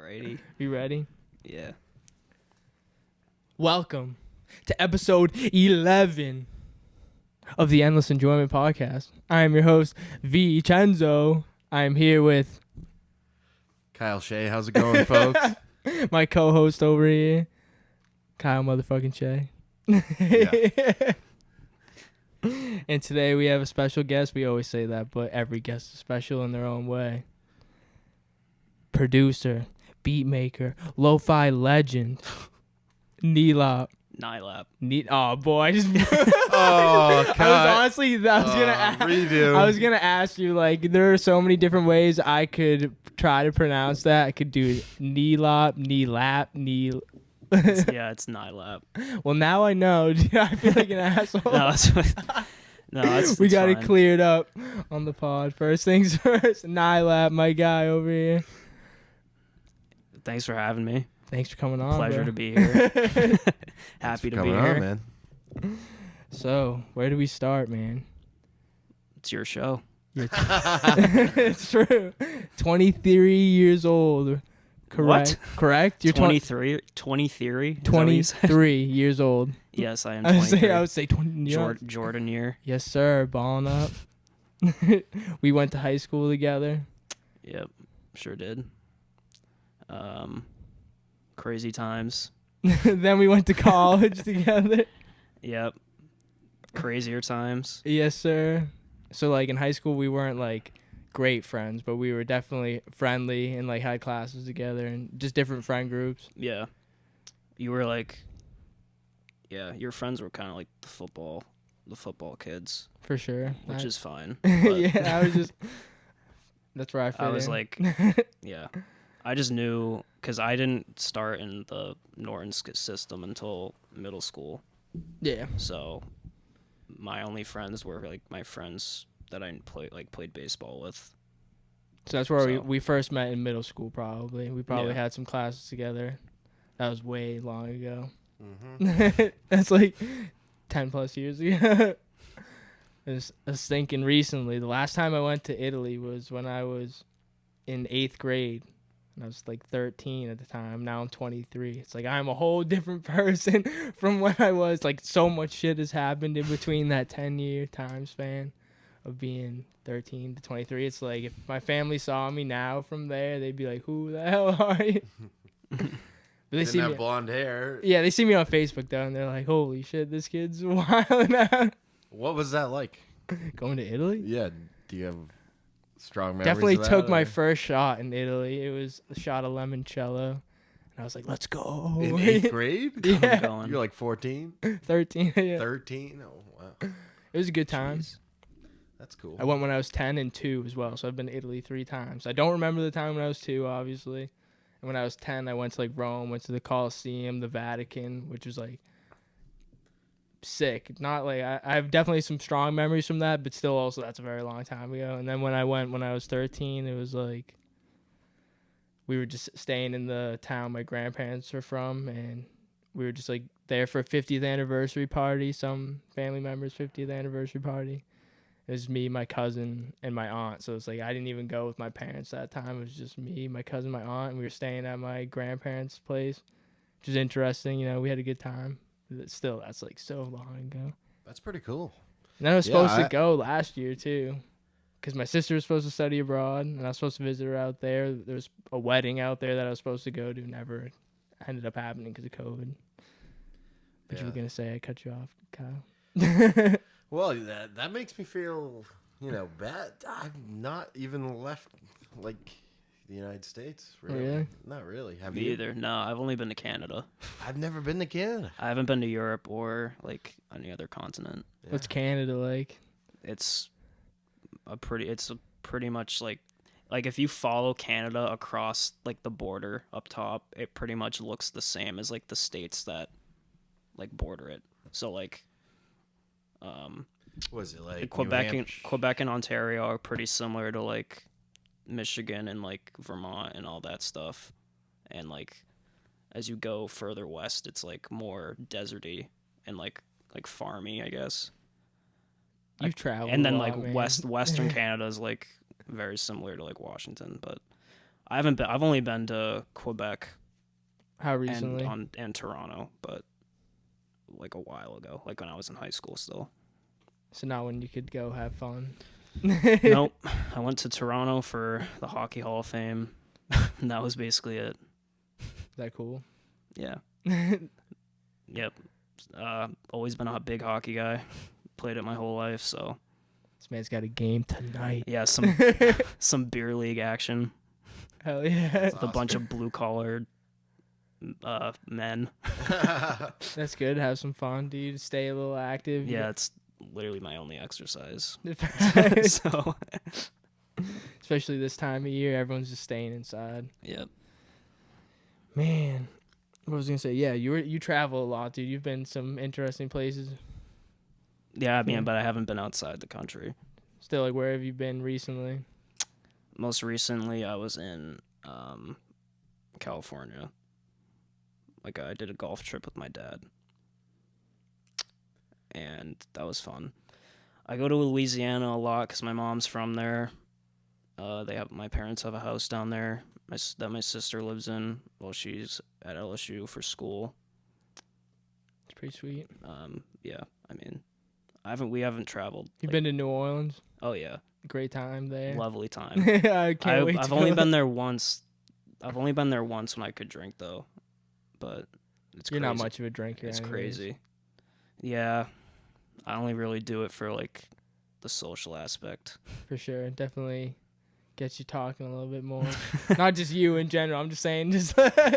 Alrighty. You ready? Yeah. Welcome to episode 11 of the Endless Enjoyment Podcast. I am your host, Chenzo. I am here with Kyle Shea. How's it going, folks? my co-host over here, Kyle motherfucking Shea. Yeah. And today we have a special guest. We always say that, but every guest is special in their own way. Producer, beat maker, lo-fi legend, nilap. Oh boy, I just. Oh, I was honestly. I was gonna ask you. Like, there are so many different ways I could try to pronounce that. I could do nilap. Yeah, it's nilap. Well, now I know. I feel like an asshole. We got fine. it cleared up on the pod. First things first. Nilap, my guy over here. Thanks for having me. Thanks for coming on. Pleasure bro. to be here. Happy to be here. On, man. So, where do we start, man? It's your show. It's true. 23 years old. Correct. What? Correct. You're 23. 23. 23 years old. Yes, I am 23. I would say 20. Jordan year. Yes, sir. Balling up. We went to high school together. Yep, sure did. Crazy times. Then we went to college together. Yep. Crazier times. Yes, sir. So, like, in high school, we weren't, like, great friends, but we were definitely friendly and, like, had classes together and just different friend groups. Yeah. You were like, yeah, your friends were kind of like the football kids. For sure. Which is fine. Yeah, I was just, that's where I fit I was in. like, yeah. I just knew, because I didn't start in the Norton system until middle school. Yeah. So my only friends were like my friends that I played baseball with. So that's where we first met in middle school, probably. We probably Yeah. had some classes together. That was way long ago. Mm-hmm. That's like 10 plus years ago. I was thinking recently, the last time I went to Italy was when I was in 8th grade. And I was like 13 at the time. Now I'm 23. It's like I'm a whole different person from when I was. Like, so much shit has happened in between that 10-year time span of being 13 to 23. It's like if my family saw me now from there, they'd be like, who the hell are you? But they Didn't see have me. blonde hair. Yeah, they see me on Facebook, though, and they're like, holy shit, this kid's wild now. What was that like? Going to Italy? Yeah. Do you have strong memories Definitely of that, took my or- first shot in Italy. It was a shot of limoncello. And I was like, let's go. In 8th grade? Yeah. Going. You're like 14? 13. Yeah. 13? Oh, wow. It was a good time. Jeez. That's cool. I went when I was 10 and 2 as well, so I've been to Italy 3 times. I don't remember the time when I was 2, obviously. And when I was 10, I went to, like, Rome, went to the Colosseum, the Vatican, which was, like, sick. Not, like, I have definitely some strong memories from that, but still also that's a very long time ago. And then when I went when I was 13, it was, like, we were just staying in the town my grandparents are from, and we were just, like, there for a 50th anniversary party, some family members' 50th anniversary party. It was me, my cousin, and my aunt. So it's like I didn't even go with my parents that time. It was just me, my cousin, my aunt, and we were staying at my grandparents' place, which was interesting. You know, we had a good time. But still, that's like so long ago. That's pretty cool. And then I was supposed to go last year too, because my sister was supposed to study abroad, and I was supposed to visit her out there. There was a wedding out there that I was supposed to go to. Never ended up happening because of COVID. But you were gonna say I cut you off, Kyle. Well, that makes me feel, bad. I've not even left, like, the United States. Really. Really? Not really. Have Me you? either. No, I've only been to Canada. I've never been to Canada. I haven't been to Europe or like any other continent. Yeah. What's Canada like? It's pretty much like if you follow Canada across like the border up top, it pretty much looks the same as like the states that like border it. So like Was it like Quebec and Ontario are pretty similar to like Michigan and like Vermont and all that stuff. And like as you go further west, it's like more deserty and like farmy, I guess. You've traveled. And then a like lot, man. western Canada is like very similar to like Washington, but I haven't been. I've only been to Quebec How recently? and Toronto, but like a while ago, like when I was in high school still. So not when you could go have fun. Nope. I went to Toronto for the Hockey Hall of Fame. And that was basically it. Is that cool? Yeah. Yep. Always been a big hockey guy. Played it my whole life, so This man's got a game tonight. yeah, some beer league action Hell yeah. with a bunch of blue collared men. That's good. Have some fun, dude. Stay a little active. Yeah, it's literally my only exercise. So Especially this time of year, everyone's just staying inside. yep. Man, what was I gonna say? Yeah, you travel a lot, dude. You've been some interesting places. Yeah, I mean, but I haven't been outside the country. Still, like, where have you been recently? Most recently, I was in California. Like, I did a golf trip with my dad, and that was fun. I go to Louisiana a lot because my mom's from there. My parents have a house down there that my sister lives in while she's at LSU for school. It's pretty sweet. Yeah, I mean, we haven't traveled. You've been to New Orleans? Oh yeah, Great time there. lovely time. I can't wait. I've only been there once. I've only been there once when I could drink though, but it's You're crazy. not much of a drinker. It's anyways. crazy. Yeah, I only really do it for like the social aspect. For sure. Definitely gets you talking a little bit more. Not just you in general. I'm just saying, just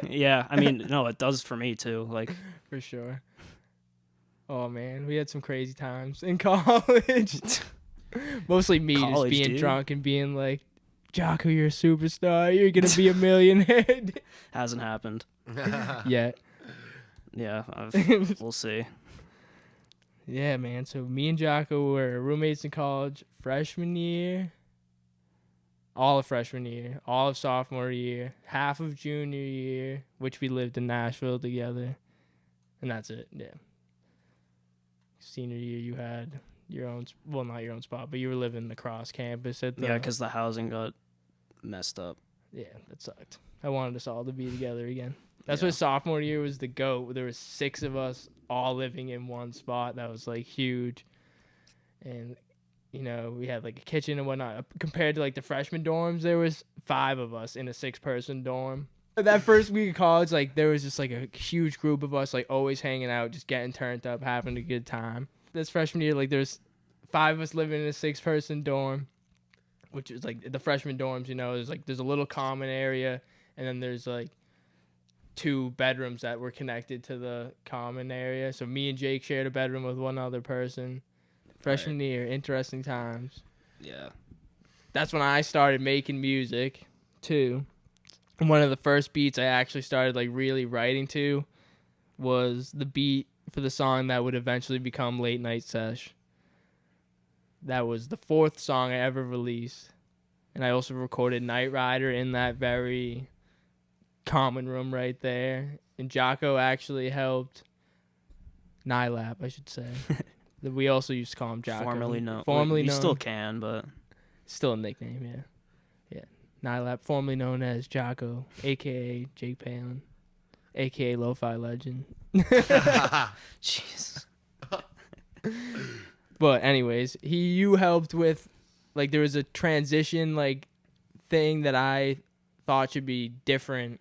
Yeah, I mean, no, it does for me too. Like, for sure. Oh man, we had some crazy times in college. Mostly me College, just being dude. drunk and being like, Jaakko, you're a superstar. You're gonna be a millionaire. hasn't happened. Yeah. Yeah, we'll see. Yeah, man. So me and Jaakko were roommates in college freshman year. All of freshman year, all of sophomore year, half of junior year, which we lived in Nashville together. And that's it, yeah. Senior year, you had your own, well, not your own spot, but you were living across campus at the... Yeah, because the housing got messed up. Yeah, that sucked. I wanted us all to be together again. That's Yeah. what sophomore year was the GOAT. There was 6 of us all living in one spot. That was, like, huge. And, you know, we had, like, a kitchen and whatnot. Compared to, like, the freshman dorms, there was 5 of us in a 6-person dorm. That first week of college, like, there was just, like, a huge group of us, like, always hanging out, just getting turned up, having a good time. This freshman year, like, there's 5 of us living in a 6-person dorm, which is, like, the freshman dorms, you know, there's a little common area, and then there's, like, 2 bedrooms that were connected to the common area. So me and Jake shared a bedroom with one other person. Freshman year, interesting times. Yeah. That's when I started making music, too. And one of the first beats I actually started, like, really writing to was the beat for the song that would eventually become Late Night Sesh. That was the 4th song I ever released. And I also recorded Night Rider in that very common room right there. And Jaakko actually helped. Nilap, I should say. We also used to call him Jaakko. Formerly known. Formerly You known. still can, but Still a nickname, yeah. Yeah. Nilap, formerly known as Jaakko, a.k.a. Jake Palin, a.k.a. Lo-Fi Legend. jeez. But anyways, you helped with, like, there was a transition, like, thing that I thought should be different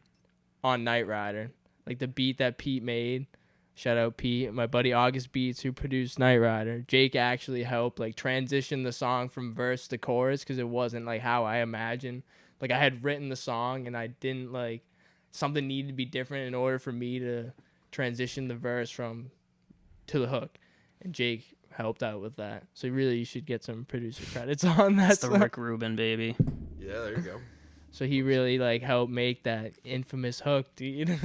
on Night Rider. Like, the beat that Pete made. Shout out Pete, my buddy August Beats, who produced Night Rider. Jake actually helped, like, transition the song from verse to chorus because it wasn't, like, how I imagined. Like, I had written the song and I didn't, like, something needed to be different in order for me to transition the verse to the hook. And Jake helped out with that. So really, you should get some producer credits on that That's the song. Rick Rubin baby. Yeah, there you go. So he really, like, helped make that infamous hook, dude.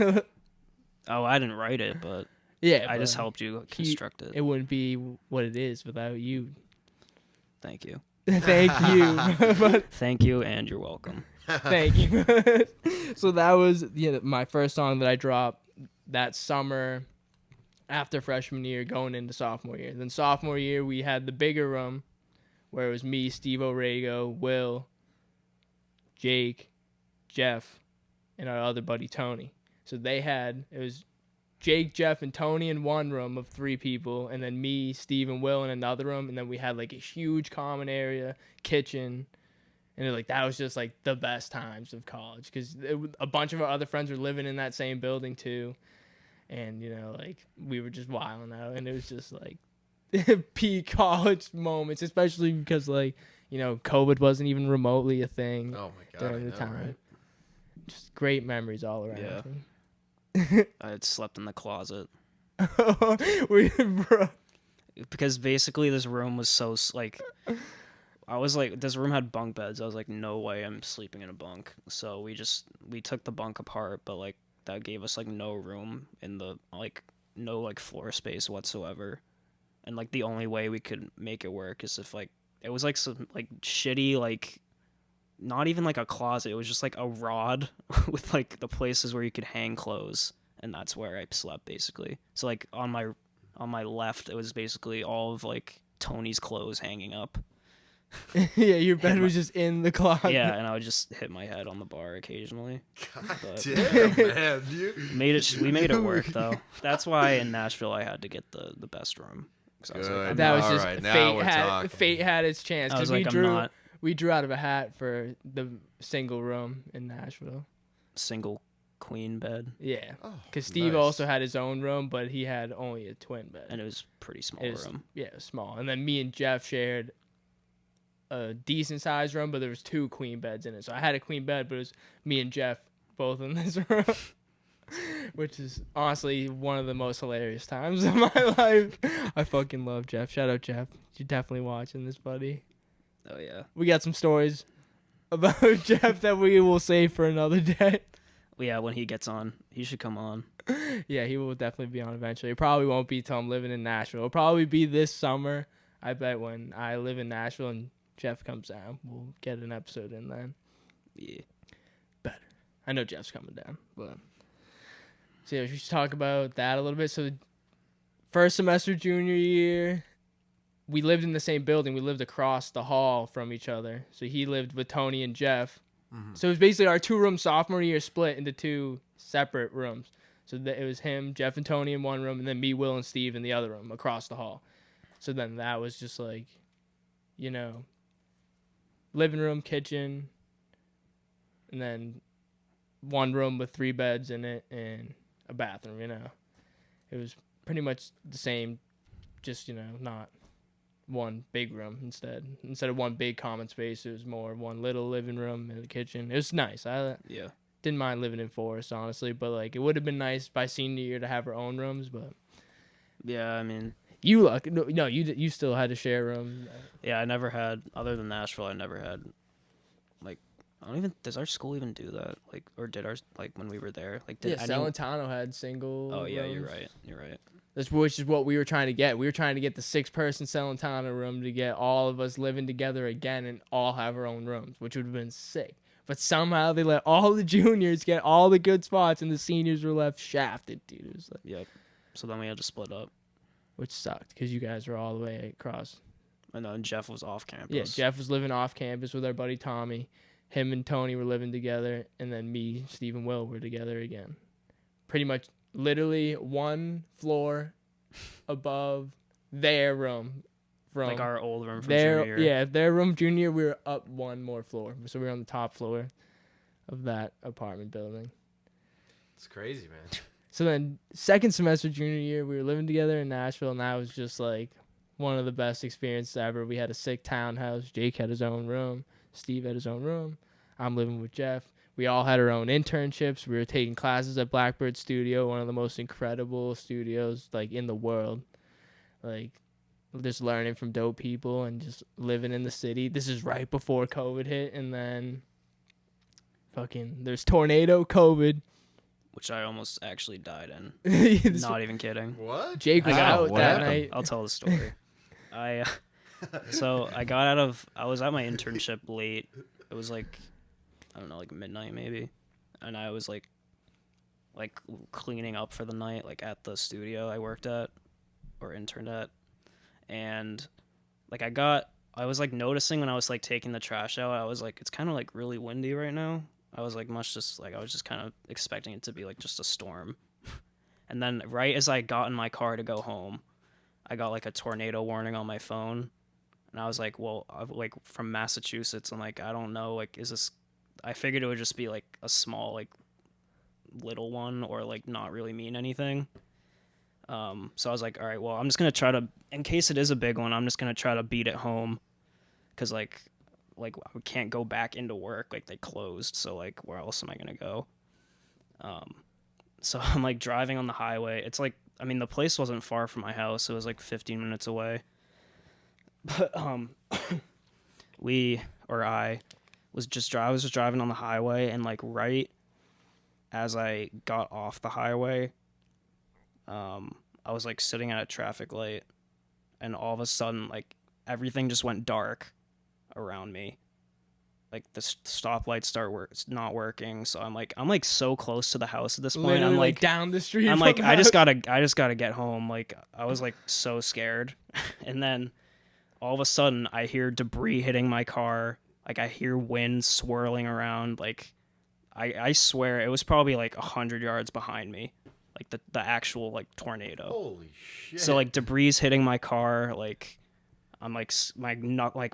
Oh, I didn't write it, but Yeah, I just but helped you construct it. it wouldn't be what it is without you. Thank you. Thank you. But Thank you, and you're welcome. thank you. So that was my first song that I dropped that summer after freshman year going into sophomore year. Then sophomore year, we had the bigger room where it was me, Steve O'Rego, Will, Jake, Jeff and our other buddy Tony. So it was Jake, Jeff, and Tony in one room of 3 people, and then me, Steve, and Will in another room, and then we had like a huge common area, kitchen, and like that was just like the best times of college because a bunch of our other friends were living in that same building too, and you know like we were just wilding out, and it was just like peak college moments, especially because like you know COVID wasn't even remotely a thing Oh my god! during the time. Right? Just great memories all around. Yeah. I had slept in the closet Bro. because basically this room was so like I was like this room had bunk beds. I was like no way I'm sleeping in a bunk. So we took the bunk apart, but like that gave us like no room in the like no like floor space whatsoever. And like the only way we could make it work is if like it was like some like shitty like not even like a closet. It was just like a rod with like the places where you could hang clothes, and that's where I slept basically. So like on my left, it was basically all of like Tony's clothes hanging up. Yeah, your bed was just in the closet. Yeah, and I would just hit my head on the bar occasionally. God But damn, man! we made it work though. That's why in Nashville I had to get the best room. 'Cause I was like, Good. That was All just right, now fate we're had talking. fate had its chance I was because like, I'm not we drew out of a hat for the single room in Nashville. single queen bed, Yeah, Oh, because Steve nice. also had his own room, but he had only a twin bed. and it was pretty small It was- room. Yeah, it was small. And then me and Jeff shared a decent sized room, but there was 2 queen beds in it. So I had a queen bed, but it was me and Jeff both in this room, which is honestly one of the most hilarious times of my life. I fucking love Jeff. Shout out Jeff. You're definitely watching this, buddy. Oh yeah. We got some stories about Jeff that we will save for another day. Well, yeah, when he gets on, he should come on. Yeah, he will definitely be on eventually. It probably won't be till I'm living in Nashville. It'll probably be this summer. I bet when I live in Nashville and Jeff comes down, we'll get an episode in then. Yeah. I know Jeff's coming down, but so yeah, we should talk about that a little bit. So first semester junior year, we lived in the same building. We lived across the hall from each other. So he lived with Tony and Jeff. Mhm. So it was basically our 2-room sophomore year split into 2 separate rooms. So it was him, Jeff, and Tony in one room, and then me, Will, and Steve in the other room across the hall. So then that was just like, you know, living room, kitchen, and then one room with 3 beds in it and a bathroom, you know. It was pretty much the same, just, you know, not one big room instead. Instead of one big common space, it was more one little living room and a kitchen. It was nice. I Yeah. didn't mind living in Forest, honestly, but like it would have been nice by senior year to have our own rooms, but Yeah, I mean, you still had to share a room. yeah, I never had, other than Nashville, I never had, like, I don't even, does our school even do that? Like, or did ours, like, when we were there? Like, did Yeah, Salentano had single Oh, yeah, you're rooms. right. You're right. Which is what we were trying to get. We were trying to get the 6-person Salentano room to get all of us living together again and all have our own rooms, which would have been sick. But somehow they let all the juniors get all the good spots, and the seniors were left shafted, dude. It was like, Yep. So then we had to split up. which sucked because you guys were all the way across. And then Jeff was off campus. Yeah, Jeff was living off campus with our buddy Tommy. Him and Tony were living together, and then me, Steve, and Will were together again. Pretty much, literally one floor above their room. From Like our old room from their junior year. yeah, their room junior, we were up one more floor, so we were on the top floor of that apartment building. It's crazy, man. So then, second semester junior year, we were living together in Nashville, and that was just like one of the best experiences ever. We had a sick townhouse. Jake had his own room. Steve had his own room. I'm living with Jeff. We all had our own internships. We were taking classes at Blackbird Studio, one of the most incredible studios like in the world. Like just learning from dope people and just living in the city. This is right before COVID hit, and then fucking there's tornado, COVID. Which I almost actually died in. This- Not even kidding. What? Jake was I got out what that happened? night. I'll tell the story. So I was at my internship late. It was like, I don't know, like midnight maybe. And I was like cleaning up for the night, like at the studio I worked at or interned at. And like I was like noticing when I was like taking the trash out, I was like, it's kind of like really windy right now. I was like much just like I was just kind of expecting it to be like just a storm. And then right as I got in my car to go home, I got like a tornado warning on my phone. And I was like, well, I'm like from Massachusetts. I'm like, I don't know. Like, is this, I figured it would just be like a small, like little one or like not really mean anything. So I was like, all right, well, I'm just going to try to, in case it is a big one, I'm just going to try to beat it home. Cause like I can't go back into work. Like they closed. So like, where else am I going to go? So I'm like driving on the highway. It's like, I mean, the place wasn't far from my house. It was like 15 minutes away. But I was just driving on the highway, and like right as I got off the highway, I was like sitting at a traffic light, and all of a sudden like everything just went dark around me. Like the stoplights it's not working, so I'm like so close to the house at this point. Literally, I'm like down the street. I'm from like the I just house. gotta get home. Like I was like so scared, and then all of a sudden I hear debris hitting my car. Like I hear wind swirling around. Like I swear it was probably like 100 yards behind me. Like the actual like tornado. Holy shit. So like debris hitting my car. Like I'm like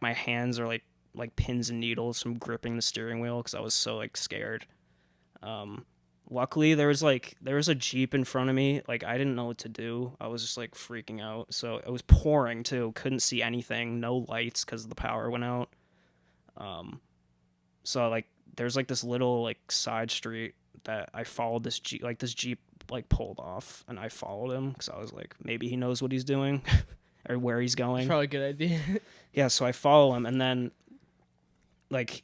my hands are like pins and needles from gripping the steering wheel because I was so like scared. Luckily there was a Jeep in front of me. Like I didn't know what to do. I was just like freaking out. So it was pouring too. Couldn't see anything. No lights because the power went out. So like there's like this little like side street that I followed this Jeep. Like this Jeep like pulled off, and I followed him because I was like maybe he knows what he's doing or where he's going. It's probably a good idea. Yeah, so I follow him, and then like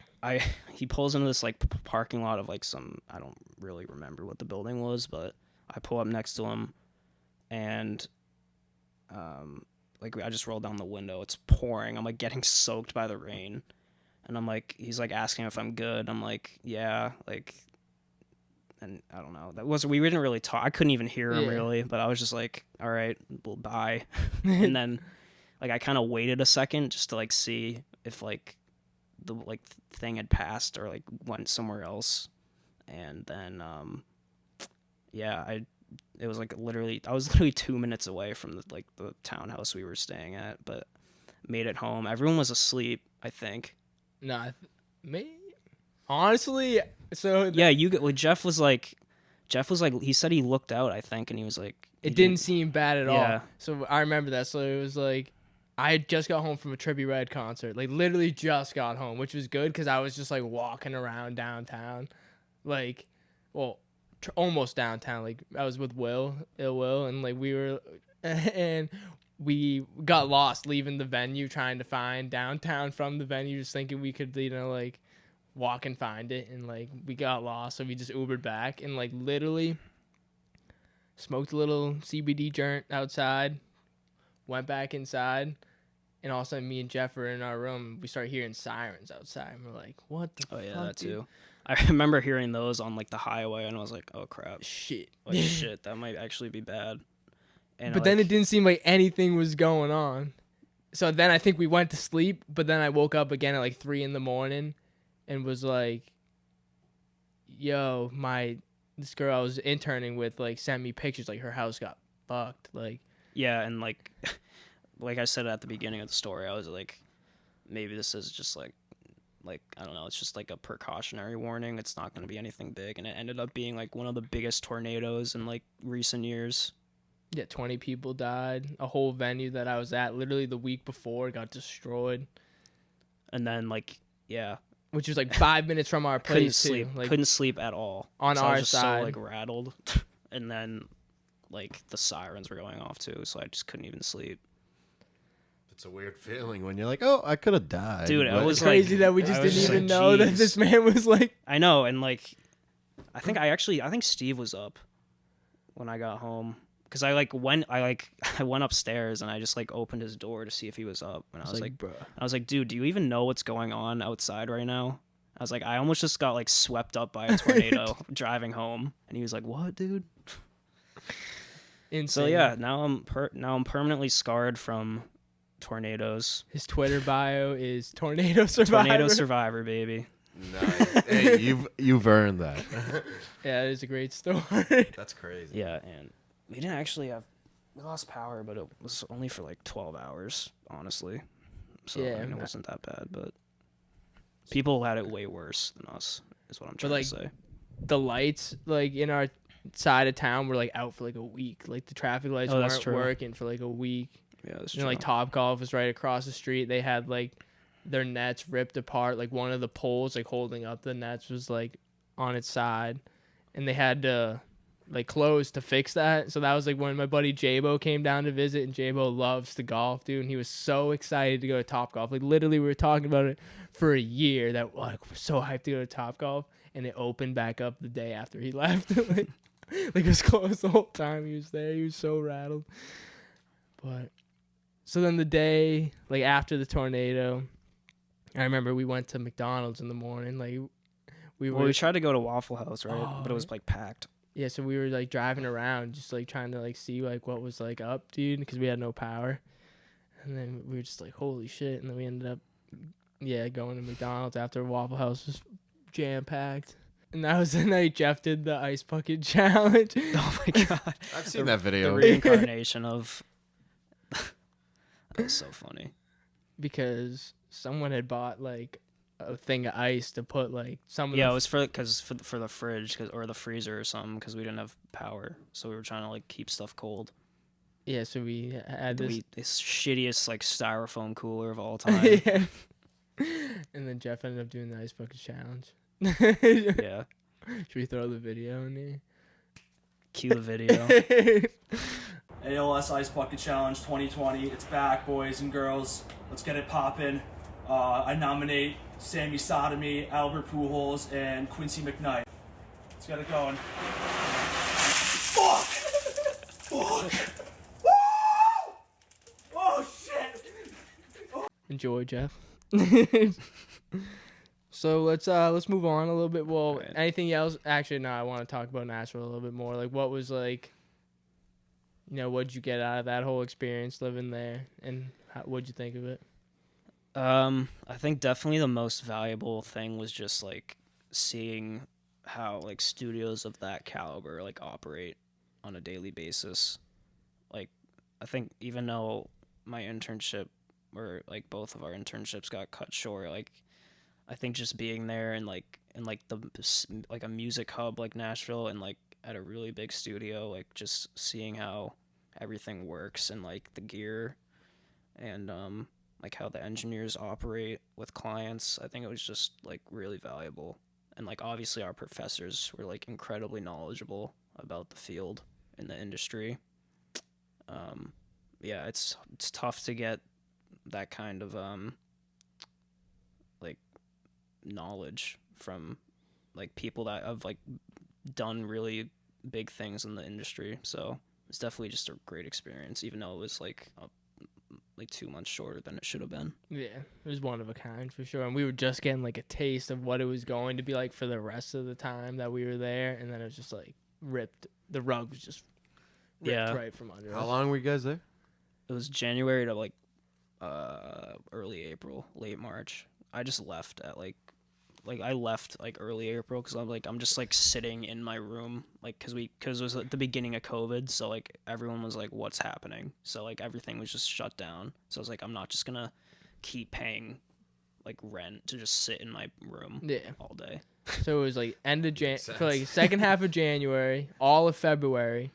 he pulls into this like parking lot of like some, I don't really remember what the building was, but I pull up next to him, and like I just roll down the window. It's pouring. I'm like getting soaked by the rain, and I'm like, he's like asking if I'm good. I'm like, yeah, like, and I don't know. We didn't really talk. I couldn't even hear him really, but I was just like, all right, well, bye. And then like I kind of waited a second just to like see if like the like thing had passed or like went somewhere else, and then it was like I was literally 2 minutes away from the townhouse we were staying at, but made it home. Everyone was asleep, I think. Nah, me honestly. So yeah, Jeff was like he said he looked out, I think, and he was like it didn't seem bad at Yeah. all. So I remember that. So it was like I had just got home from a Trippie Redd concert. Like literally just got home, which was good because I was just like walking around downtown, like, well, almost downtown. Like I was with Ill Will, and like we were, and we got lost leaving the venue trying to find downtown from the venue, just thinking we could, like walk and find it, and like we got lost, so we just Ubered back and like literally smoked a little CBD joint outside, went back inside, and all of a sudden me and Jeff were in our room. We start hearing sirens outside, and we're like, what the fuck? Oh yeah, that dude? too. I remember hearing those on like the highway, and I was like, oh crap, Shit. like shit, that might actually be bad. And But then it didn't seem like anything was going on. So then I think we went to sleep, but then I woke up again at like 3 a.m. and was like, yo, this girl I was interning with like sent me pictures, like her house got fucked. Like, yeah, and like like I said at the beginning of the story, I was like, maybe this is just like I don't know, it's just like a precautionary warning. It's not going to be anything big, and it ended up being like one of the biggest tornadoes in like recent years. yeah, 20 people died. A whole venue that I was at literally the week before got destroyed. And then like, yeah, which was like 5 minutes from our couldn't place sleep, too. Like, couldn't sleep at all on so I our was just side. so like rattled. And then like the sirens were going off too, so I just couldn't even sleep. It's a weird feeling when you're like, oh, I could have died. Dude, I but- was It's crazy like- that we I just was didn't just even like, know that "Jeez." this man was like. I know, and like I think Steve was up when I got home, because I went upstairs and I just like opened his door to see if he was up, and I was like, bro. I was like, dude, do you even know what's going on outside right now? I was like, I almost just got like swept up by a tornado driving home, and he was like, what, dude? Insane. So yeah, now I'm permanently scarred from tornadoes. His Twitter bio is tornado survivor. Tornado survivor, baby. Nice. Hey, you've earned that. Yeah, it is a great story. That's crazy. Yeah, and we didn't actually have. We lost power, but it was only for like 12 hours, honestly. So Yeah, I mean, it wasn't that bad, but people had it way worse than us, is what I'm trying to say. The lights, like, in our side of town were, like, out for, like, a week. Like, the traffic lights weren't working for, like, a week. Yeah, that's and true. Like, Topgolf was right across the street. They had, like, their nets ripped apart. Like, one of the poles, like, holding up the nets was, like, on its side. And they had to, like, close to fix that. So that was, like, when my buddy Jabo came down to visit. And Jabo loves to golf, dude. And he was so excited to go to Topgolf. Like, literally, we were talking about it for a year. That, like, we're so hyped to go to Topgolf. And it opened back up the day after he left. like it was closed the whole time he was there. He was so rattled. But so then the day, like, after the tornado, I remember we went to McDonald's in the morning. Like, we tried to go to Waffle House, right? Oh, but it was like packed. Yeah, so we were, like, driving around, just, like, trying to, like, see, like, what was, like, up, dude, because we had no power. And then we were just like, holy shit. And then we ended up, going to McDonald's after Waffle House was jam-packed. And that was the night Jeff did the ice bucket challenge. Oh my god, I've seen that video. The reincarnation of. That was so funny. Because someone had bought, like, a thing of ice to put, like, some of it was for the fridge or the freezer or something, because we didn't have power, so we were trying to, like, keep stuff cold. Yeah, so we had this shittiest, like, styrofoam cooler of all time. Yeah. And then Jeff ended up doing the ice bucket challenge. Yeah. Should we throw the video in there? Cue the video. ALS Ice Bucket Challenge 2020. It's back, boys and girls. Let's get it poppin'. I nominate Sammy Sodomy, Albert Pujols, and Quincy McKnight. Let's get it going. Fuck! Fuck! Woo! Oh, shit! Enjoy, Jeff. So let's move on a little bit. Well, right. Anything else? Actually, no. I want to talk about Nashville a little bit more. Like, what was, like, what'd you get out of that whole experience living there, and what'd you think of it? I think definitely the most valuable thing was just, like, seeing how, like, studios of that caliber, like, operate on a daily basis. Like, I think even though my internship, or, like, both of our internships got cut short, like, I think just being there and, like, a music hub like Nashville, and, like, at a really big studio, like, just seeing how everything works, and, like, the gear, and like, how the engineers operate with clients, I think it was just, like, really valuable. And, like, obviously our professors were, like, incredibly knowledgeable about the field and the industry. Yeah, it's tough to get that kind of like, knowledge from, like, people that have, like, done really big things in the industry. So it's definitely just a great experience, even though it was, like 2 months shorter than it should have been. Yeah, it was one of a kind for sure. And we were just getting, like, a taste of what it was going to be like for the rest of the time that we were there. And then it was just, like, ripped. The rug was just ripped right from under us. How long were you guys there? It was January to, like, early April, late March. I just left at, like I left, like, early April, because I'm just, like, sitting in my room, like, because it was at the beginning of COVID, so, like, everyone was like, what's happening? So, like, everything was just shut down. So I was like, I'm not just gonna keep paying, like, rent to just sit in my room all day. So it was, like, end of for, like, second half of January, all of February,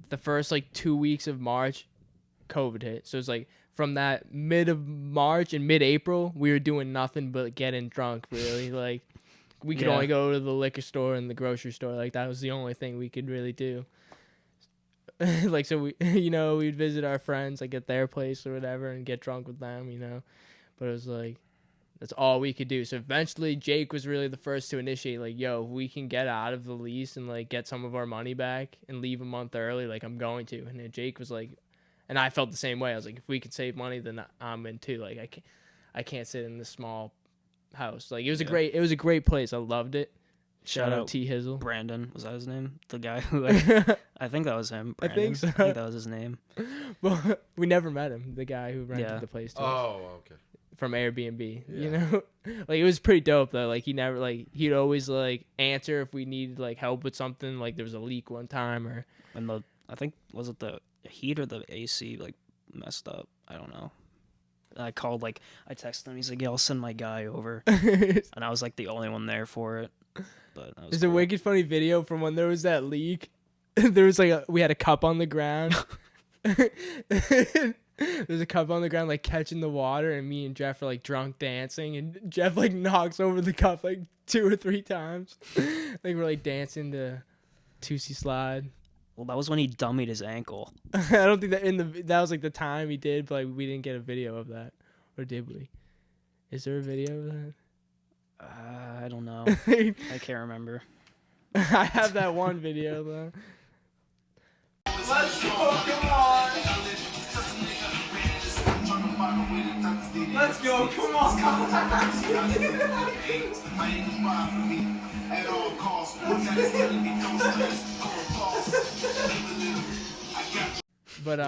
the first, like, 2 weeks of March, COVID hit. So it's like, from that mid of March and mid-April, we were doing nothing but getting drunk, really. Like, we could only go to the liquor store and the grocery store. Like, that was the only thing we could really do. Like, so we, we'd visit our friends, like, at their place or whatever, and get drunk with them, But it was like, that's all we could do. So eventually, Jake was really the first to initiate, like, yo, if we can get out of the lease and, like, get some of our money back and leave a month early, like, I'm going to. And then Jake was like, and I felt the same way. I was like, if we can save money, then I'm in too. Like, I can't sit in this small house. Like, it was a great place. I loved it. Shout out T Hizzle. Brandon, was that his name? The guy who, I think that was him. Brandon. I think so. I think that was his name. Well, we never met him. The guy who rented the place to us. Oh, okay. from Airbnb. Yeah. You know, like it was pretty dope though. Like he'd always like answer if we needed like help with something. Like there was a leak one time or. And I think was it the heat or the AC like messed up? I don't know. I called I texted him. He's like, "Yeah, I'll send my guy over," and I was like the only one there for it. But that was There's cool. a wicked funny video from when there was that leak. There was we had a cup on the ground. There's a cup on the ground like catching the water, and me and Jeff are like drunk dancing, and Jeff like knocks over the cup like 2 or 3 times. Like we're like dancing to Tootsie Slide. Well, that was when he dummied his ankle. I don't think that was like the time he did, but like we didn't get a video of that, or did we? Is there a video of that? I don't know. I can't remember. I have that one video though. Let's go, come on. Let's go, come But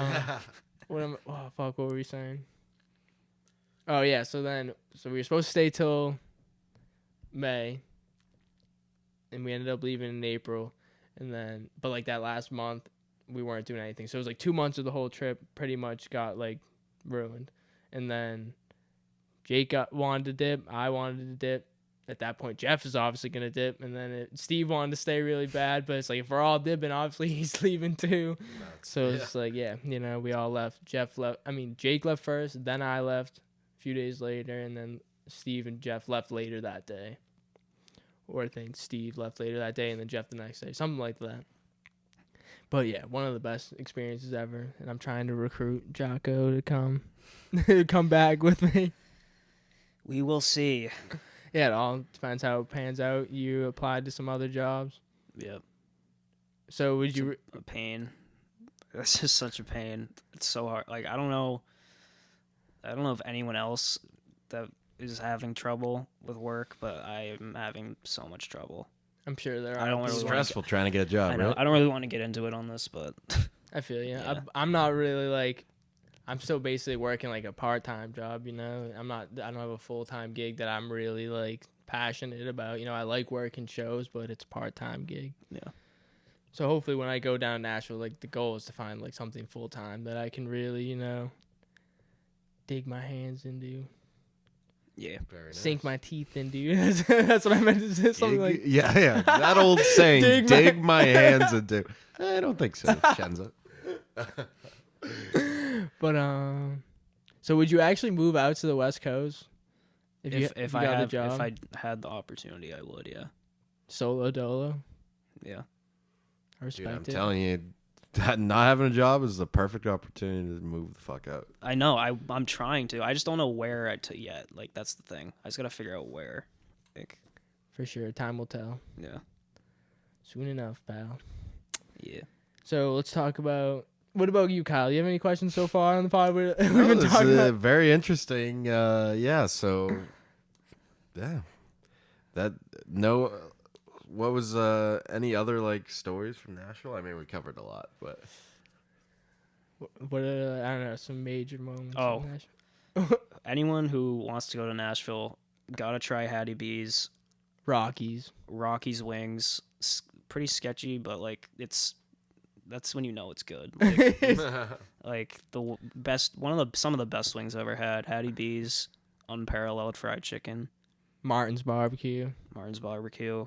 what were we saying? Oh yeah, so we were supposed to stay till May, and we ended up leaving in April, but like that last month we weren't doing anything, so it was like 2 months of the whole trip pretty much got like ruined. And then Jake wanted to dip, I wanted to dip. At that point Jeff is obviously gonna dip, and then Steve wanted to stay really bad, but it's like if we're all dipping, obviously he's leaving too. So it's like, yeah, we all left. Jake left first, then I left a few days later, and then Steve and Jeff left later that day. Or I think Steve left later that day, and then Jeff the next day. Something like that. But yeah, one of the best experiences ever. And I'm trying to recruit Jaakko to come back with me. We will see. Yeah, it all depends how it pans out. You applied to some other jobs. Yep. So would you... A pain. That's just such a pain. It's so hard. Like, I don't know if anyone else that is having trouble with work, but I am having so much trouble. I'm sure there are. I don't It's really stressful trying to get a job, right? I don't really want to get into it on this, but I feel you. Yeah. I'm not really like... I'm still basically working like a part-time job, you know. I don't have a full-time gig that I'm really like passionate about. You know, I like working shows, but it's a part-time gig. yeah. So hopefully when I go down to Nashville, like the goal is to find like something full-time that I can really, dig my hands into, Yeah. Very nice. sink my teeth into. That's what I meant to say. Something like yeah. That old saying, dig my hands into. I don't think so, Chenzo. But so would you actually move out to the West Coast If you I got a job? if I had the opportunity, I would. Yeah. Solo dolo? Yeah. I respect Dude, I'm it. telling you, that not having a job is the perfect opportunity to move the fuck out. I know. I'm trying to. I just don't know where yet. Like, that's the thing. I just gotta figure out where. Like, For sure, time will tell. yeah. Soon enough, pal. Yeah. So let's talk about. What about you, Kyle? You have any questions so far on the pod? We've been This talking is about. very interesting. So yeah, what was any other like stories from Nashville? I mean, we covered a lot, but What are, I don't know, some major moments. in Oh. Nashville? Anyone who wants to go to Nashville, gotta try Hattie B's, Rockies. Rocky's Wings. Pretty sketchy, but like that's when you know it's good. Like the best, some of the best wings I've ever had. Hattie B's, unparalleled fried chicken, Martin's Barbecue. Martin's Barbecue.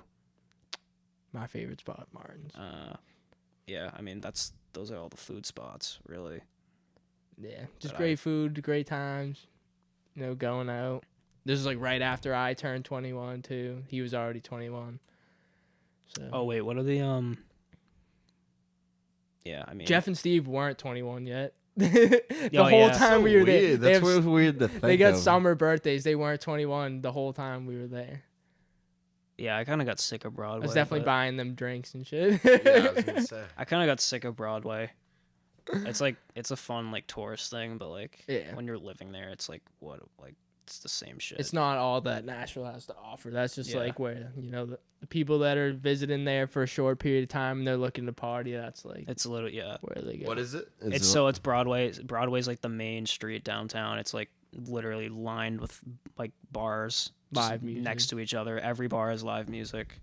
My favorite spot, Martin's. Yeah, I mean those are all the food spots, really. Yeah, just But great food, great times. Going out. This is like right after I turned 21 too. He was already 21. So. Oh wait, what are the Yeah, I mean Jeff and Steve weren't 21 yet. The whole time we were there. weird. That's what weird to think. They got of. summer birthdays. They weren't 21 the whole time we were there. Yeah, I kind of got sick of Broadway. I was definitely but buying them drinks and shit. Yeah, I was gonna say. I kind of got sick of Broadway. It's like it's a fun like tourist thing, but like Yeah. when you're living there, it's like it's the same shit. It's not all that Nashville has to offer. That's just Yeah. like where, the people that are visiting there for a short period of time and they're looking to party, that's like It's a little where they go. What is it? It's Broadway. Broadway's like the main street downtown. It's like literally lined with like bars just Live music. next to each other. Every bar has live music.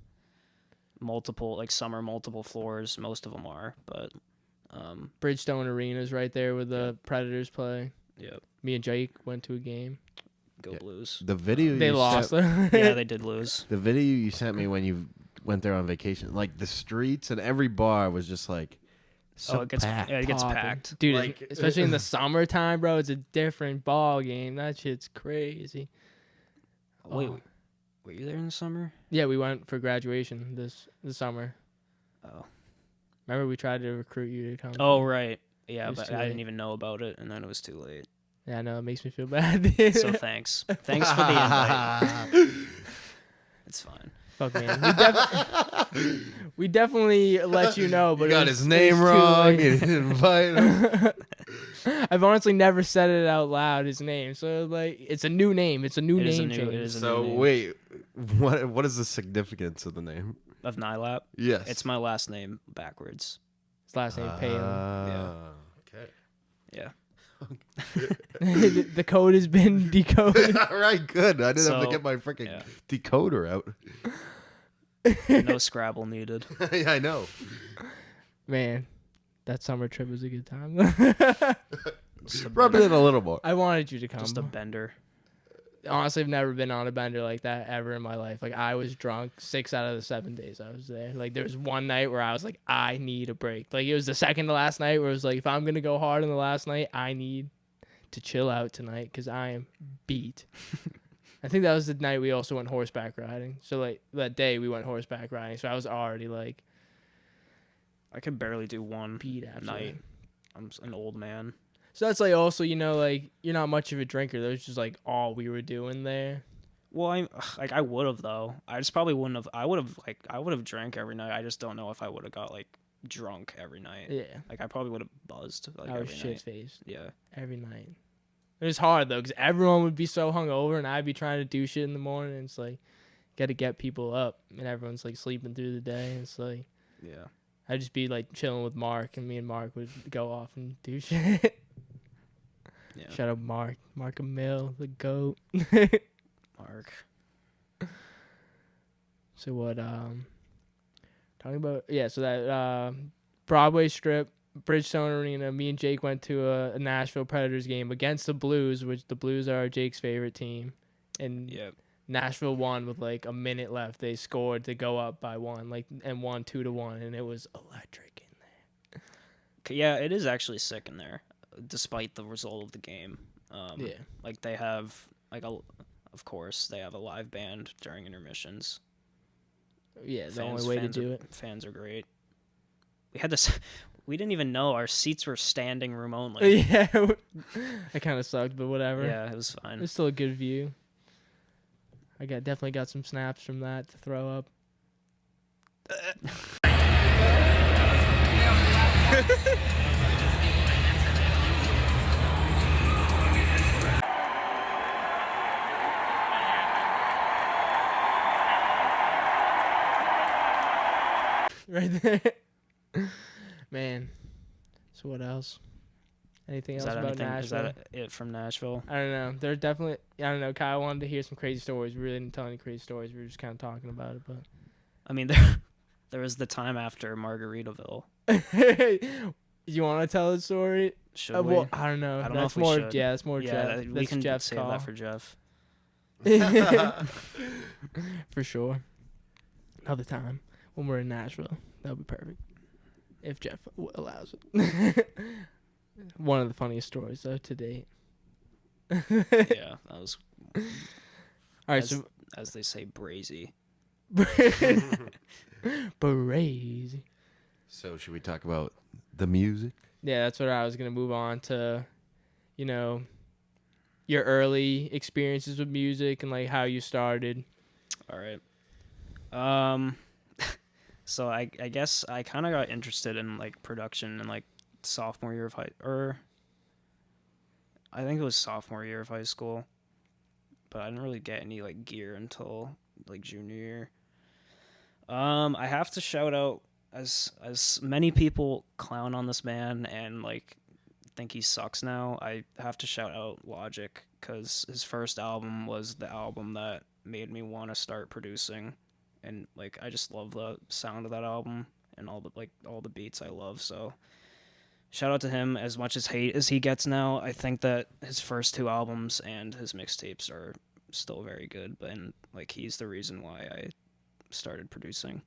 Multiple, like some are multiple floors. Most of them are, but Bridgestone Arena's right there where the Predators play. yep. Me and Jake went to a game. Go Blues. The video They you lost. sent, Yeah, they did lose. the video you sent me when you went there on vacation, like the streets and every bar was just like so it gets packed. it gets Popping. packed. Dude, Like, especially in the summertime, bro. It's a different ball game. That shit's crazy. Wait, Oh. were you there in the summer? Yeah, we went for graduation this summer. Oh. Remember we tried to recruit you to come? Oh right. Yeah, It was but too I didn't late. even know about it, and then it was too late. Yeah, no, it makes me feel bad. So thanks. Thanks for the invite. It's fine. Fuck man, we definitely let you know, but You it got was- his it name was too wrong. late. You didn't invite him. I've honestly never said it out loud. His name, so like, it's a new name. It's a new It is a name new- change. it is a So new name. wait, what is the significance of the name? Of nilap. Yes, It's my last name backwards. His last name Palin. Okay. Yeah. The code has been decoded. All right, good. I didn't have to So, get my freaking yeah. decoder out. No Scrabble needed. Yeah, I know. Man, that summer trip was a good time. Just a Rub it bender. in a little more. I wanted you to come. Just a bender. Honestly, I've never been on a bender like that ever in my life. Like, I was drunk 6 out of the 7 days I was there. Like, there was one night where I was like, I need a break. Like, it was the second to last night where it was like, if I'm going to go hard on the last night, I need to chill out tonight because I am beat. I think that was the night we also went horseback riding. So, like, that day we went horseback riding. So I was already, like, I could barely do one beat after night. that. I'm an old man. So that's, like, also, you know, like, you're not much of a drinker. That was just, like, all we were doing there. Well, I would have though. I just probably wouldn't have. I would have drank every night. I just don't know if I would have got like drunk every night. Yeah. Like I probably would have buzzed like I was every shit night. faced. Yeah. Every night. It was hard though, because everyone would be so hungover, and I'd be trying to do shit in the morning. And it's like, got to get people up, and everyone's like sleeping through the day. And it's like, Yeah. I'd just be like chilling with Mark, and me and Mark would go off and do shit. Yeah. Shout out Mark, Mark Mill, the goat. Mark. So what? Talking about so that Broadway strip, Bridgestone Arena. Me and Jake went to a Nashville Predators game against the Blues, which the Blues are Jake's favorite team, and Yep. Nashville won with like a minute left. They scored to go up by 1, and won 2-1, and it was electric in there. Yeah, it is actually sick in there, despite the result of the game. Yeah, Like they have of course they have a live band during intermissions. yeah. The Fans- only way to fans are- do it. Fans are great. We had this. We didn't even know our seats were standing room only. Yeah, it kind of sucked, but whatever. Yeah, it was fine. It's still a good view. I definitely got some snaps from that to throw up. Right there. Man. So what else? Anything Is else that about anything? Nashville? Is that it from Nashville? I don't know. There's definitely, I don't know. Kyle wanted to hear some crazy stories. We really didn't tell any crazy stories. We were just kind of talking about it, I mean, there was the time after Margaritaville. but you want to tell the story? Should we? Well, I don't know. I don't know That's if we more. should. Yeah, that's more Yeah, Jeff. we That's can Jeff's save call. that for Jeff. For sure. Another time when we're in Nashville, that would be perfect. If Jeff allows it. One of the funniest stories though to date. Yeah, that was All right, as, so as they say, brazy. crazy. So should we talk about the music? Yeah, that's what I was gonna move on to. You know, your early experiences with music and like how you started. All right. So I guess I kind of got interested in like production in like sophomore year of I think it was sophomore year of high school, but I didn't really get any like gear until like junior year. I have to shout out as many people clown on this man and like think he sucks now, I have to shout out Logic because his first album was the album that made me want to start producing, and like I just love the sound of that album and all the beats I love. So shout out to him. As much as hate as he gets now, I think that his first two albums and his mixtapes are still very good. And like he's the reason why I started producing.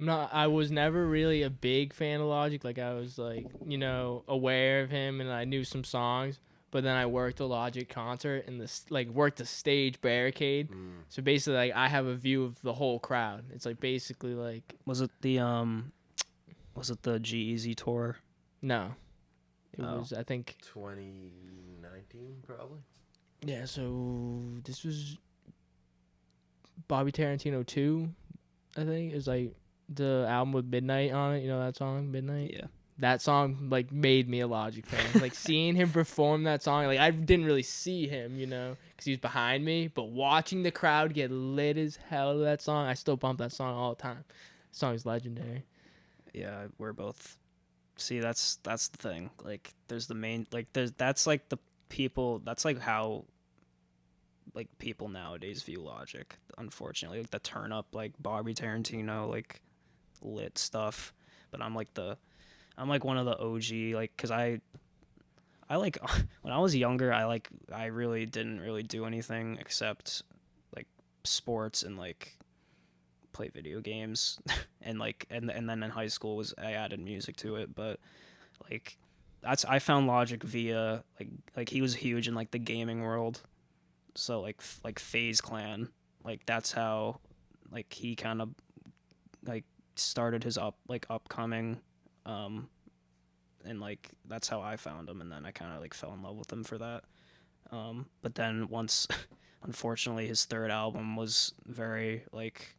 I was never really a big fan of Logic. Like I was like, aware of him and I knew some songs, but then I worked a Logic concert and worked a stage barricade. So basically like I have a view of the whole crowd. It's like basically like, was it the G-Eazy tour? No. It was, I think, 2019 probably. Yeah, so this was Bobby Tarantino 2, I think. It was like the album with Midnight on it. You know that song, Midnight? Yeah. That song like made me a Logic fan. Like seeing him perform that song, like I didn't really see him, because he was behind me. But watching the crowd get lit as hell to that song, I still bump that song all the time. The song is legendary. Yeah, we're both. See, that's the thing. Like, there's the main that's like the people. That's like how like people nowadays view Logic. Unfortunately, like the turn up, like Bobby Tarantino, like lit stuff. But I'm like one of the OG, like, cause I like when I was younger, I really didn't really do anything except like sports and like play video games and like and then in high school I added music to it, but like I found Logic via like he was huge in like the gaming world, so like FaZe Clan, like that's how like he kind of like started his upcoming and like that's how I found him, and then I kind of like fell in love with him for that. But then once unfortunately his third album was very like,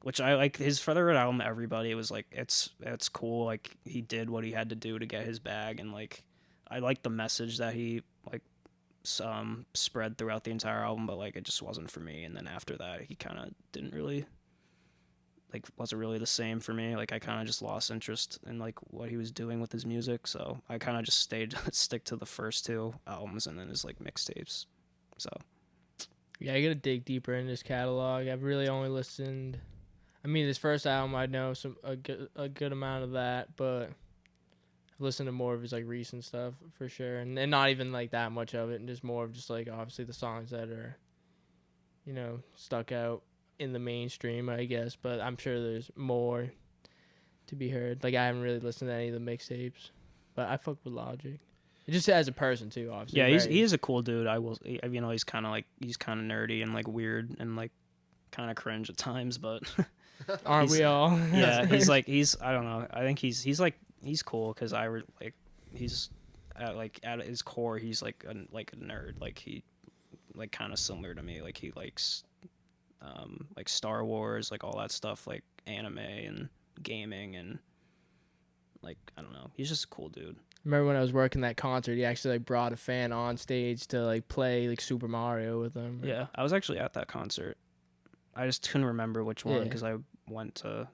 which I like, his third album, everybody was like, it's cool, like he did what he had to do to get his bag, and like I like the message that he like spread throughout the entire album, but like it just wasn't for me. And then after that he kind of didn't really like, wasn't really the same for me. Like I kind of just lost interest in like what he was doing with his music, so I kind of just stick to the first two albums and then his like mixtapes. So yeah, I gotta dig deeper in his catalog. I've really only listened, I mean, his first album I know a good amount of that, but I've listened to more of his like recent stuff for sure, and not even like that much of it, and just more of just like obviously the songs that are stuck out in the mainstream, I guess. But I'm sure there's more to be heard. Like I haven't really listened to any of the mixtapes, but I fuck with Logic. Just as a person too, obviously. Yeah, he is a cool dude. He's kind of nerdy and like weird and like kind of cringe at times, but aren't we all? Yeah, I don't know. I think he's cool because he's at his core he's like a nerd. Like he like kind of similar to me. Like he likes like Star Wars, like all that stuff, like anime and gaming, and like I don't know. He's just a cool dude. Remember when I was working that concert, he actually like brought a fan on stage to like play like Super Mario with him. Yeah, I was actually at that concert. I just couldn't remember which one because I went to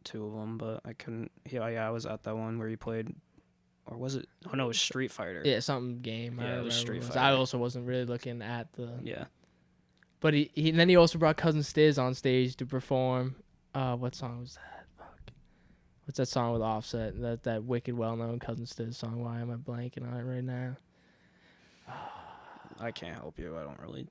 two of them, but I couldn't. Yeah, I was at that one where he played, or was it? Oh no, it was Street Fighter. Yeah, something game. Yeah, it was Street Fighter. I also wasn't really looking at the. Yeah. But he also brought Cousin Stiz on stage to perform. What song was that? Fuck. What's that song with Offset? That wicked well-known Cousin Stiz song. Why am I blanking on it right now? I can't help you. I don't really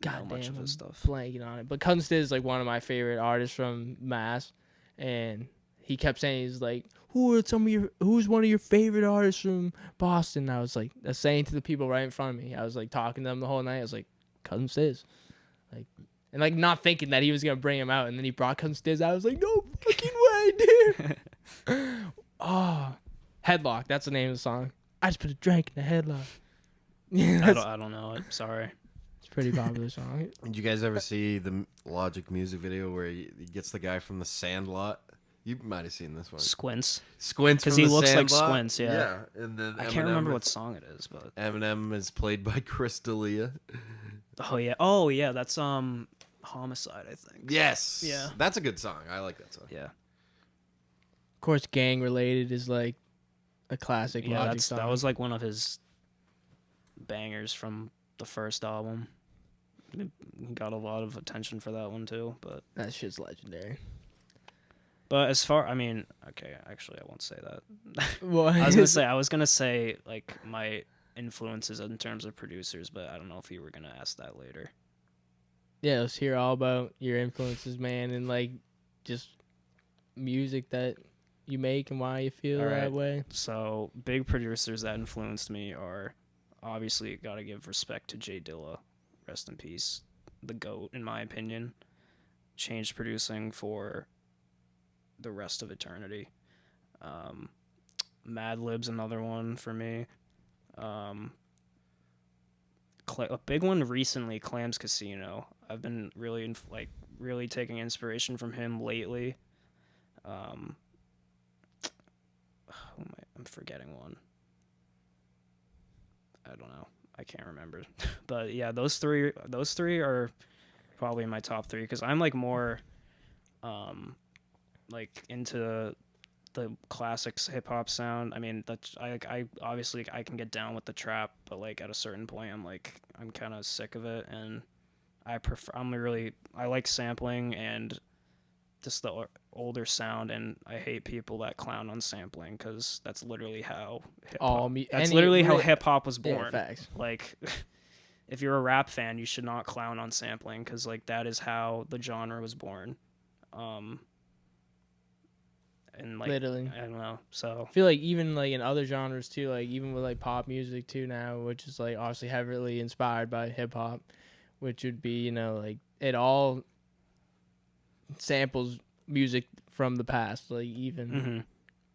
know much of his stuff. Blanking on it. But Cousin Stiz is like one of my favorite artists from Mass, and he kept saying, he's like, who's one of your favorite artists from Boston? And I was like saying to the people right in front of me. I was like talking to them the whole night. I was like, Cousin Stiz. Like, and like not thinking that he was gonna bring him out, and then he brought Cousin Stiz out. I was like, no fucking way, dude. Oh, Headlock. That's the name of the song. I just put a drink in a headlock. Yeah, I don't know it. Sorry. It's a pretty popular song. Did you guys ever see the Logic music video where he gets the guy from the Sandlot? You might have seen this one. Squints, because he looks like Squints. Yeah. Yeah, and then I can't remember what song it is, but Eminem is played by Chris D'Elia. Oh yeah, that's Homicide, I think. Yes. Yeah. That's a good song. I like that song. Yeah. Of course, gang related is like a classic Yeah, Logic song. that was like one of his bangers from the first album. It got a lot of attention for that one too, but that shit's legendary. as far, I mean, okay, actually I won't say that. What? I was gonna say like my influences in terms of producers, but I don't know if you were gonna ask that later. Yeah, let's hear all about your influences, man, and like just music that you make and why you feel All that right. way. So big producers that influenced me are obviously gotta give respect to Jay Dilla, rest in peace, the GOAT in my opinion. Changed producing for the rest of eternity. Madlib's another one for me. A big one recently, Clams Casino. I've been really really taking inspiration from him lately. I'm forgetting one. I don't know. I can't remember. But yeah, those three are probably my top three because I'm like more like into the classics hip hop sound. I mean, that's I obviously I can get down with the trap, but like at a certain point I'm kind of sick of it, and I like sampling and just the older sound, and I hate people that clown on sampling because that's literally how hip hop was born. Yeah, facts. Like if you're a rap fan, you should not clown on sampling because like that is how the genre was born. And like Literally. I don't know. So I feel like even like in other genres too, like even with like pop music too now, which is like obviously heavily inspired by hip hop, which would be, you know, like it all samples music from the past, like even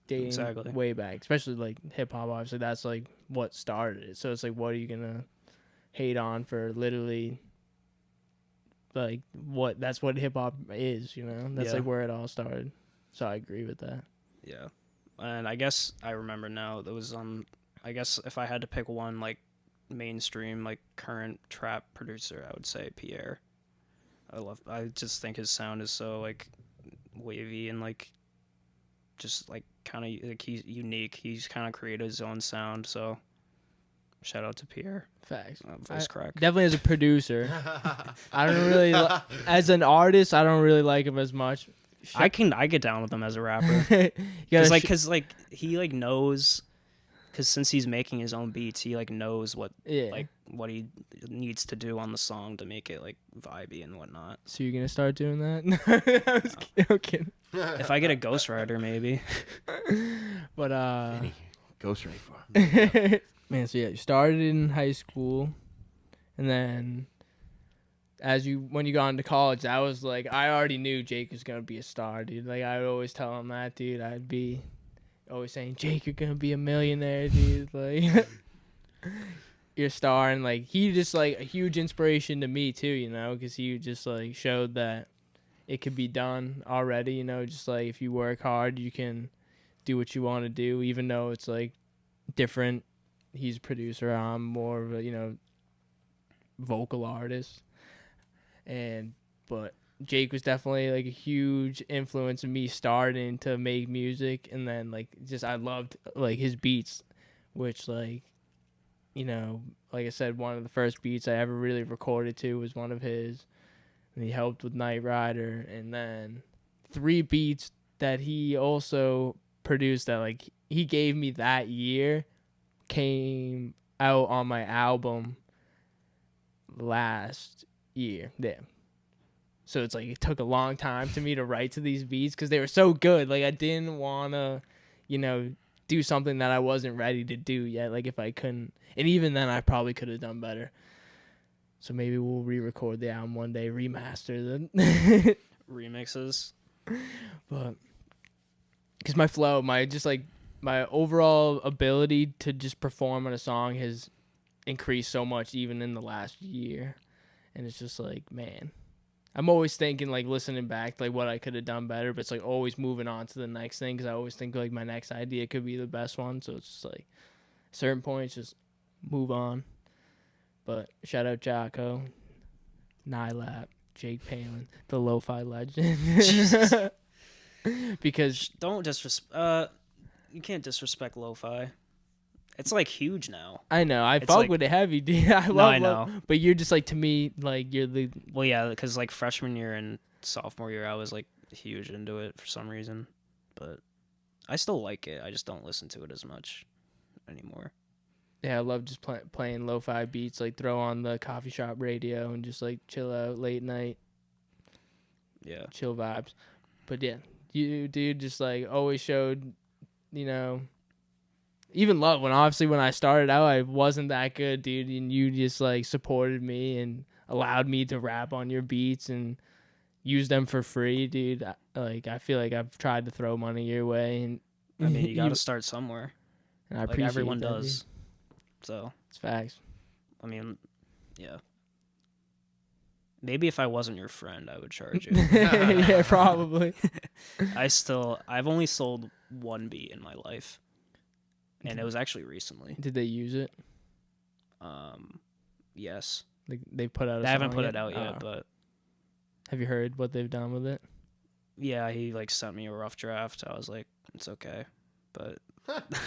dating way back, especially like hip hop. Obviously, that's like what started it. So it's like, what are you gonna hate on for literally? Like that's what hip hop is, you know. That's like where it all started. So I agree with that. Yeah, and I guess I remember now. There was I guess if I had to pick one like mainstream like current trap producer, I would say Pierre. I just think his sound is so like wavy and like just like kind of like he's unique. He's kind of created his own sound. So shout out to Pierre. Facts. Voice crack. Definitely as a producer, I don't really as an artist. I don't really like him as much. I get down with him as a rapper. Because he like knows, because since he's making his own beats, he like knows what what he needs to do on the song to make it like vibey and whatnot. So you're gonna start doing that? I was kidding. If I get a ghostwriter, maybe. But ghostwriter for man. So yeah, you started in high school, and then when you got into college, I was like, I already knew Jake was gonna be a star, dude. Like I would always tell him that, dude. I'd be always saying, Jake, you're gonna be a millionaire, dude. Like you're a star, and like he just like a huge inspiration to me too, you know, because he just like showed that it could be done already, you know. Just like if you work hard, you can do what you want to do, even though it's like different. He's a producer. I'm more of a, you know, vocal artist. But Jake was definitely like a huge influence in me starting to make music, and then like just I loved like his beats, which like, you know, like I said, one of the first beats I ever really recorded to was one of his, and he helped with Night Rider, and then 3 beats that he also produced that like he gave me that year came out on my album last year. Yeah. So it's like it took a long time to me to write to these beats because they were so good. Like I didn't want to, you know, do something that I wasn't ready to do yet. Like if I couldn't, and even then I probably could have done better. So maybe we'll re-record the album one day, remaster the remixes. But because my flow, my overall ability to just perform on a song has increased so much even in the last year. And it's just like, man, I'm always thinking, like, listening back, like, what I could have done better, but it's, like, always moving on to the next thing because I always think, like, my next idea could be the best one. So it's just, like, certain points, just move on. But shout out Jaakko, Nilap, Jake Palin, the lo-fi legend. Jesus. Because Don't disrespect. you can't disrespect lo-fi. It's like huge now. I know. I It's fuck like- with it heavy, dude. I No, love I lo- know. But you're just like, to me, like, you're the. Well, yeah, because like freshman year and sophomore year, I was like huge into it for some reason, but I still like it. I just don't listen to it as much anymore. Yeah, I love just playing lo-fi beats. Like, throw on the coffee shop radio and just like chill out late night, Yeah, chill vibes. But yeah, you dude just like always showed, you know. Even love when I started out, I wasn't that good, dude, and you just like supported me and allowed me to rap on your beats and use them for free, dude. I feel like I've tried to throw money your way, and I mean, you got to start somewhere. and I Like appreciate everyone that, does. dude. So, It's facts. I mean, yeah. Maybe if I wasn't your friend, I would charge you. Yeah, probably. I've only sold one beat in my life, and it was actually recently. Did they use it? Yes. Like they put out. They haven't song put yet? it out yet, Oh. but Have you heard what they've done with it? yeah, he like sent me a rough draft. I was like, it's okay, but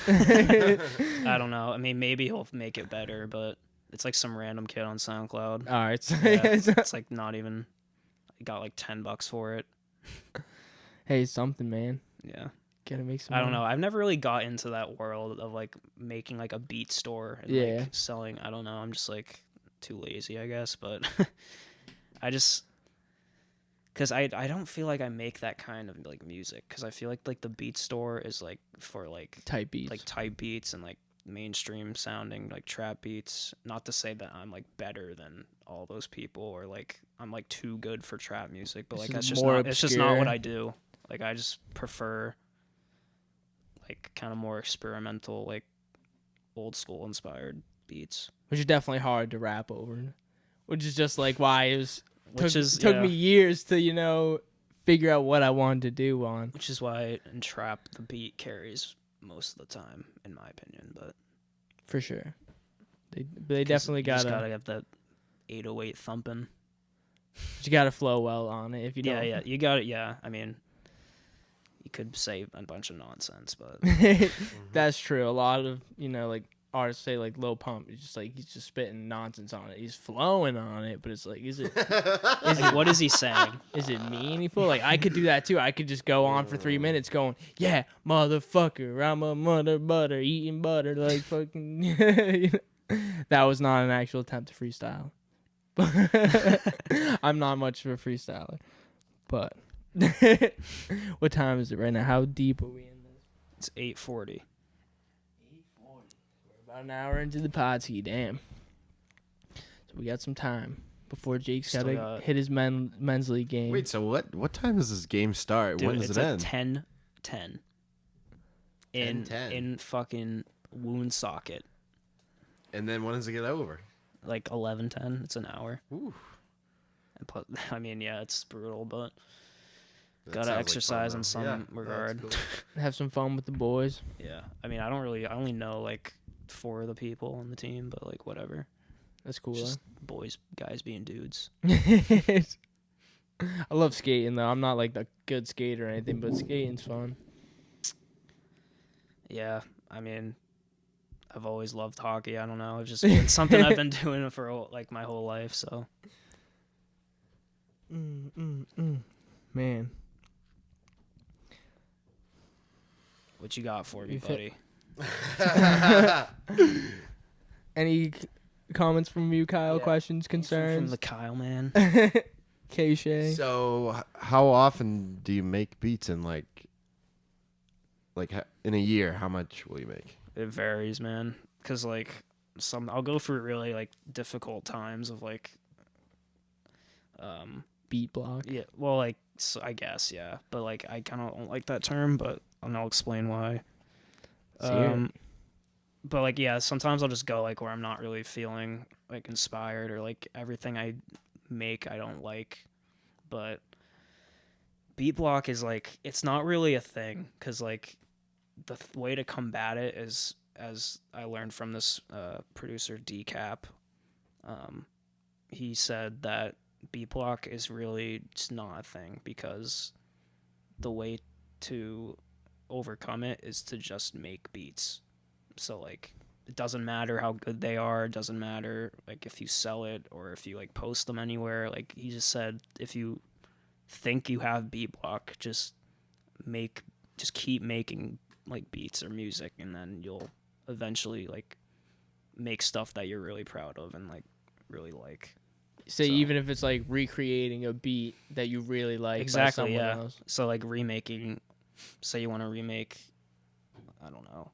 I don't know. I mean, maybe he'll make it better, but it's like some random kid on SoundCloud. All right. So Yeah, it's like not even. I got like $10 for it. hey, it's something, man. Yeah. Gotta make some. I don't money. know. I've never really got into that world of like making like a beat store and Yeah. like selling. I don't know. I'm just like too lazy, I guess. But I just because I don't feel like I make that kind of like music because I feel like the beat store is like for like Type beats. type beats and like mainstream sounding like trap beats. Not to say that I'm like better than all those people or like I'm like too good for trap music, but This like is that's just more not. It's just not what obscure. I do. Like I just prefer like kind of more experimental, like old school inspired beats. Which is definitely hard to rap over. Which is just like why it was. Took Yeah. me years to figure out what I wanted to do on. Which is why in trap the beat carries most of the time, in my opinion. But For sure. They 'cause definitely you just gotta. gotta have that 808 thumping. You gotta flow well on it. If you Yeah, don't. yeah, you got it. Yeah, I mean, you could say a bunch of nonsense, but That's true. A lot of like artists say like Lil Pump. He's just spitting nonsense on it. He's flowing on it, but it's like, is it like, what is he saying? is it meaningful? Like I could do that too. I could just go on for 3 minutes going, yeah, motherfucker, I'm a mother butter eating butter like fucking. That was not an actual attempt to freestyle. I'm not much of a freestyler, but what time is it right now? How deep are we in this? It's 8:40. About an hour into the podskeee, damn. So we got some time before Jake's Still gotta got- hit his men's league game. Wait, so what time does this game start? Dude, when does it's it at end? 10:10. In 10:10. in fucking wound socket. And then when does it get over? Like 11:10. It's an hour. Ooh, And plus, I mean, yeah, it's brutal, but that gotta sounds like exercise fun, in though. some Yeah, that's regard. cool. Have some fun with the boys. Yeah, I mean, I only know like 4 of the people on the team, but like whatever. That's cool. It's just guys being dudes. I love skating though. I'm not like a good skater or anything, but skating's fun. Yeah, I mean, I've always loved hockey. I don't know, it's just been something I've been doing for like my whole life. So Man, what you got for me, You fit- buddy? any comments from you, Kyle? Yeah. Questions, From concerns? the Kyle man. K-Shay. So, how often do you make beats in in a year? How much will you make? It varies, man. Cause like I'll go through really like difficult times of like, Beat block. yeah, well, like so I guess yeah, but like I kind of don't like that term, but I'll explain why. Let's hear it. But like yeah, sometimes I'll just go like where I'm not really feeling like inspired or like everything I make I don't like, but beat block is like it's not really a thing because like the way to combat it is, as I learned from this producer Decap, he said that beat block is really just not a thing because the way to overcome it is to just make beats. So like it doesn't matter how good they are, it doesn't matter like if you sell it or if you like post them anywhere. Like he just said, if you think you have beat block, just keep making like beats or music, and then you'll eventually like make stuff that you're really proud of and like really like. So even if it's like recreating a beat that you really like, Exactly, by someone yeah. else. So like remaking, say you want to remake, I don't know,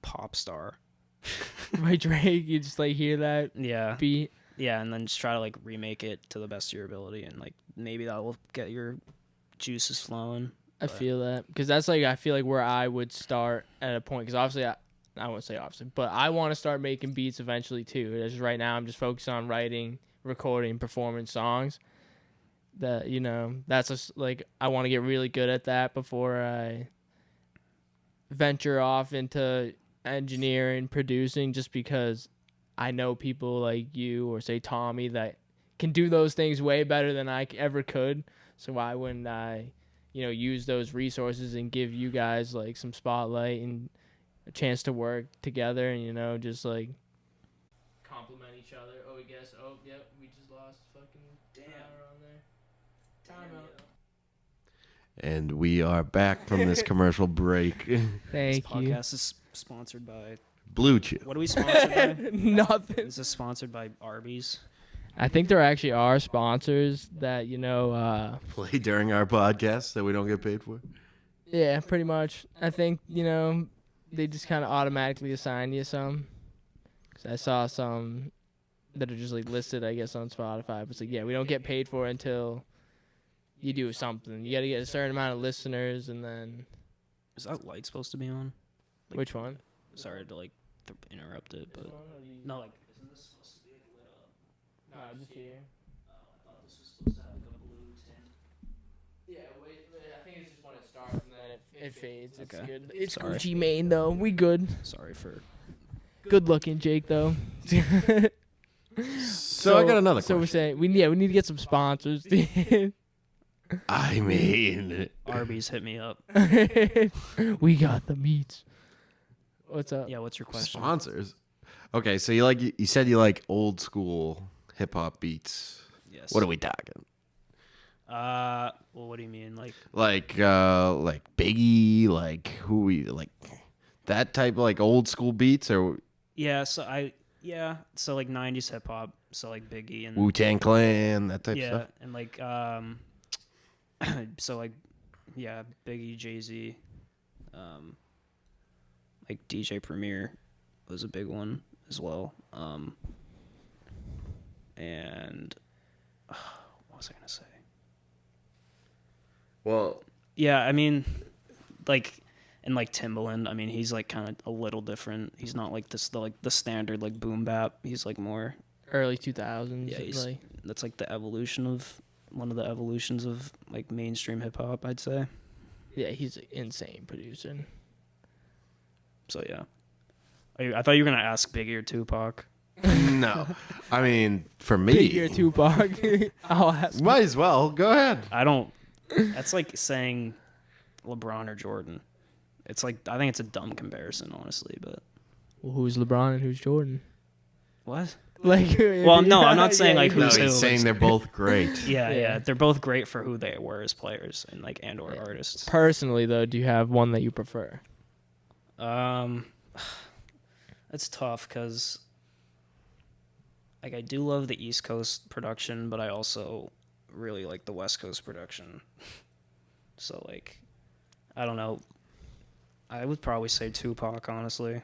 Pop Star. By Drake, you just like hear that Yeah. beat. Yeah, and then just try to like remake it to the best of your ability, and like maybe that will get your juices flowing. I feel that because that's like I feel like where I would start at a point because obviously I won't say obviously, but I want to start making beats eventually too. Just right now I'm just focused on writing, recording, performing songs. That that's just like I want to get really good at that before I venture off into engineering, producing, just because I know people like you or say Tommy that can do those things way better than I ever could. So why wouldn't I, use those resources and give you guys like some spotlight and a chance to work together and, just like compliment each other. Oh, we guess. Oh, yep, we just lost fucking power on there. Timeout. And we are back from this commercial break. Thank This you. podcast is sponsored by Blue Chew. what are we sponsored by? Nothing. Is this sponsored by Arby's? I think there actually are sponsors that Play during our podcast that we don't get paid for. yeah, pretty much. I think they just kind of automatically assign you some. 'Cause I saw some that are just like listed, I guess, on Spotify. But it's like, yeah, we don't get paid for it until you do something. You got to get a certain amount of listeners, and then Is that light supposed to be on? Like, which one? Sorry to like interrupt it, but no, like isn't this supposed to be like lit up? No, just here. I thought this was supposed to have like a blue tint. Yeah, wait. I think it's just when it starts and then it fades. It's Okay. good. It's Sorry. Gucci Mane though. We good. Sorry for. Good looking, Jake though. So I got another So we're question. saying we need to get some sponsors. I mean, Arby's hit me up. We got the meats. What's up? Yeah, what's your question? sponsors. Okay, so you said you like old school hip hop beats. Yes. What are we talking? Well, what do you mean? Like Biggie, like who we like that type of like old school beats or Yeah, so so like 90s hip hop, so like Biggie and Wu-Tang Clan, that type of yeah, stuff. and like so like yeah, Biggie, Jay-Z, like DJ Premier was a big one as well. And what was I gonna say? Well, Yeah, I mean, like, and like Timbaland, I mean, he's like kind of a little different. He's not like the standard like boom bap. He's like more. Early 2000s. Yeah, he's like, that's like the evolution of one of the evolutions of like mainstream hip hop, I'd say. yeah, he's an insane producer. So yeah, I thought you were gonna ask Biggie or Tupac. no. I mean, for me, Biggie or Tupac. I'll ask. might as well. Go ahead. I don't. That's like saying LeBron or Jordan. It's like I think it's a dumb comparison, honestly. But Well, who's LeBron and who's Jordan? what? Like, Well, no, I'm not saying, like, No, who's who. he's saying they're both great. Yeah, Yeah. yeah, they're both great for who they were as players and like or artists. Personally, though, do you have one that you prefer? It's tough because like I do love the East Coast production, but I also really like the West Coast production. So like, I don't know. I would probably say Tupac, honestly.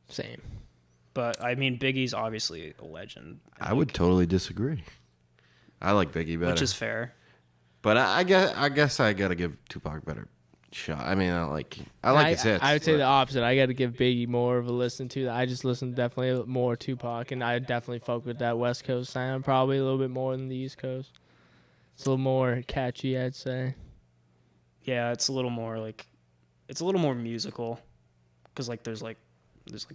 Same. But I mean, Biggie's obviously a legend. I would totally disagree. I like Biggie better, Which is fair. but I guess I gotta give Tupac a better shot. I mean, I like his hits. I would say but- the opposite. I got to give Biggie more of a listen to. I just listen definitely more Tupac, and I definitely folk with that West Coast sound probably a little bit more than the East Coast. It's a little more catchy, I'd say. Yeah, it's a little more musical, because like there's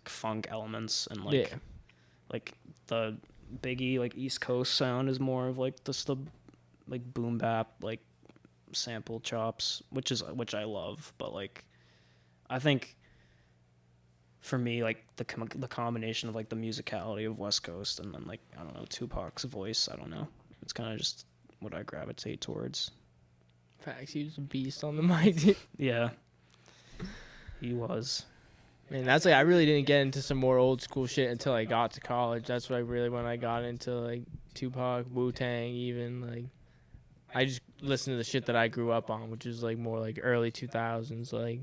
funk elements and like Yeah. like the Biggie like East Coast sound is more of like the like boom bap like sample chops, which I love, but like I think for me like the combination of like the musicality of West Coast and then like I don't know Tupac's voice, I don't know, it's kind of just what I gravitate towards. Facts, he was a beast on the mic, dude. Yeah, he was. Man, that's like I really didn't get into some more old school shit until I got to college. That's when I got into like Tupac, Wu-Tang, even like I just listened to the shit that I grew up on, which is like more like early 2000s, like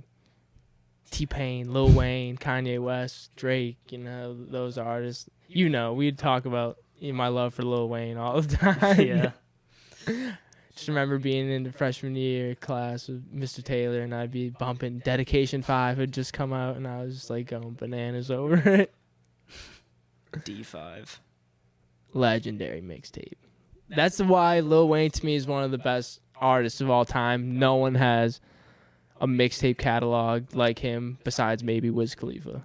T-Pain, Lil Wayne, Kanye West, Drake, you know, those artists. You know, we'd talk about my love for Lil Wayne all the time. Yeah. Just remember being in the freshman year class with Mr. Taylor, and I'd be bumping Dedication 5 had just come out, and I was just like going bananas over it. D5. Legendary mixtape. That's why Lil Wayne to me is one of the best artists of all time. No one has a mixtape catalog like him besides maybe Wiz Khalifa.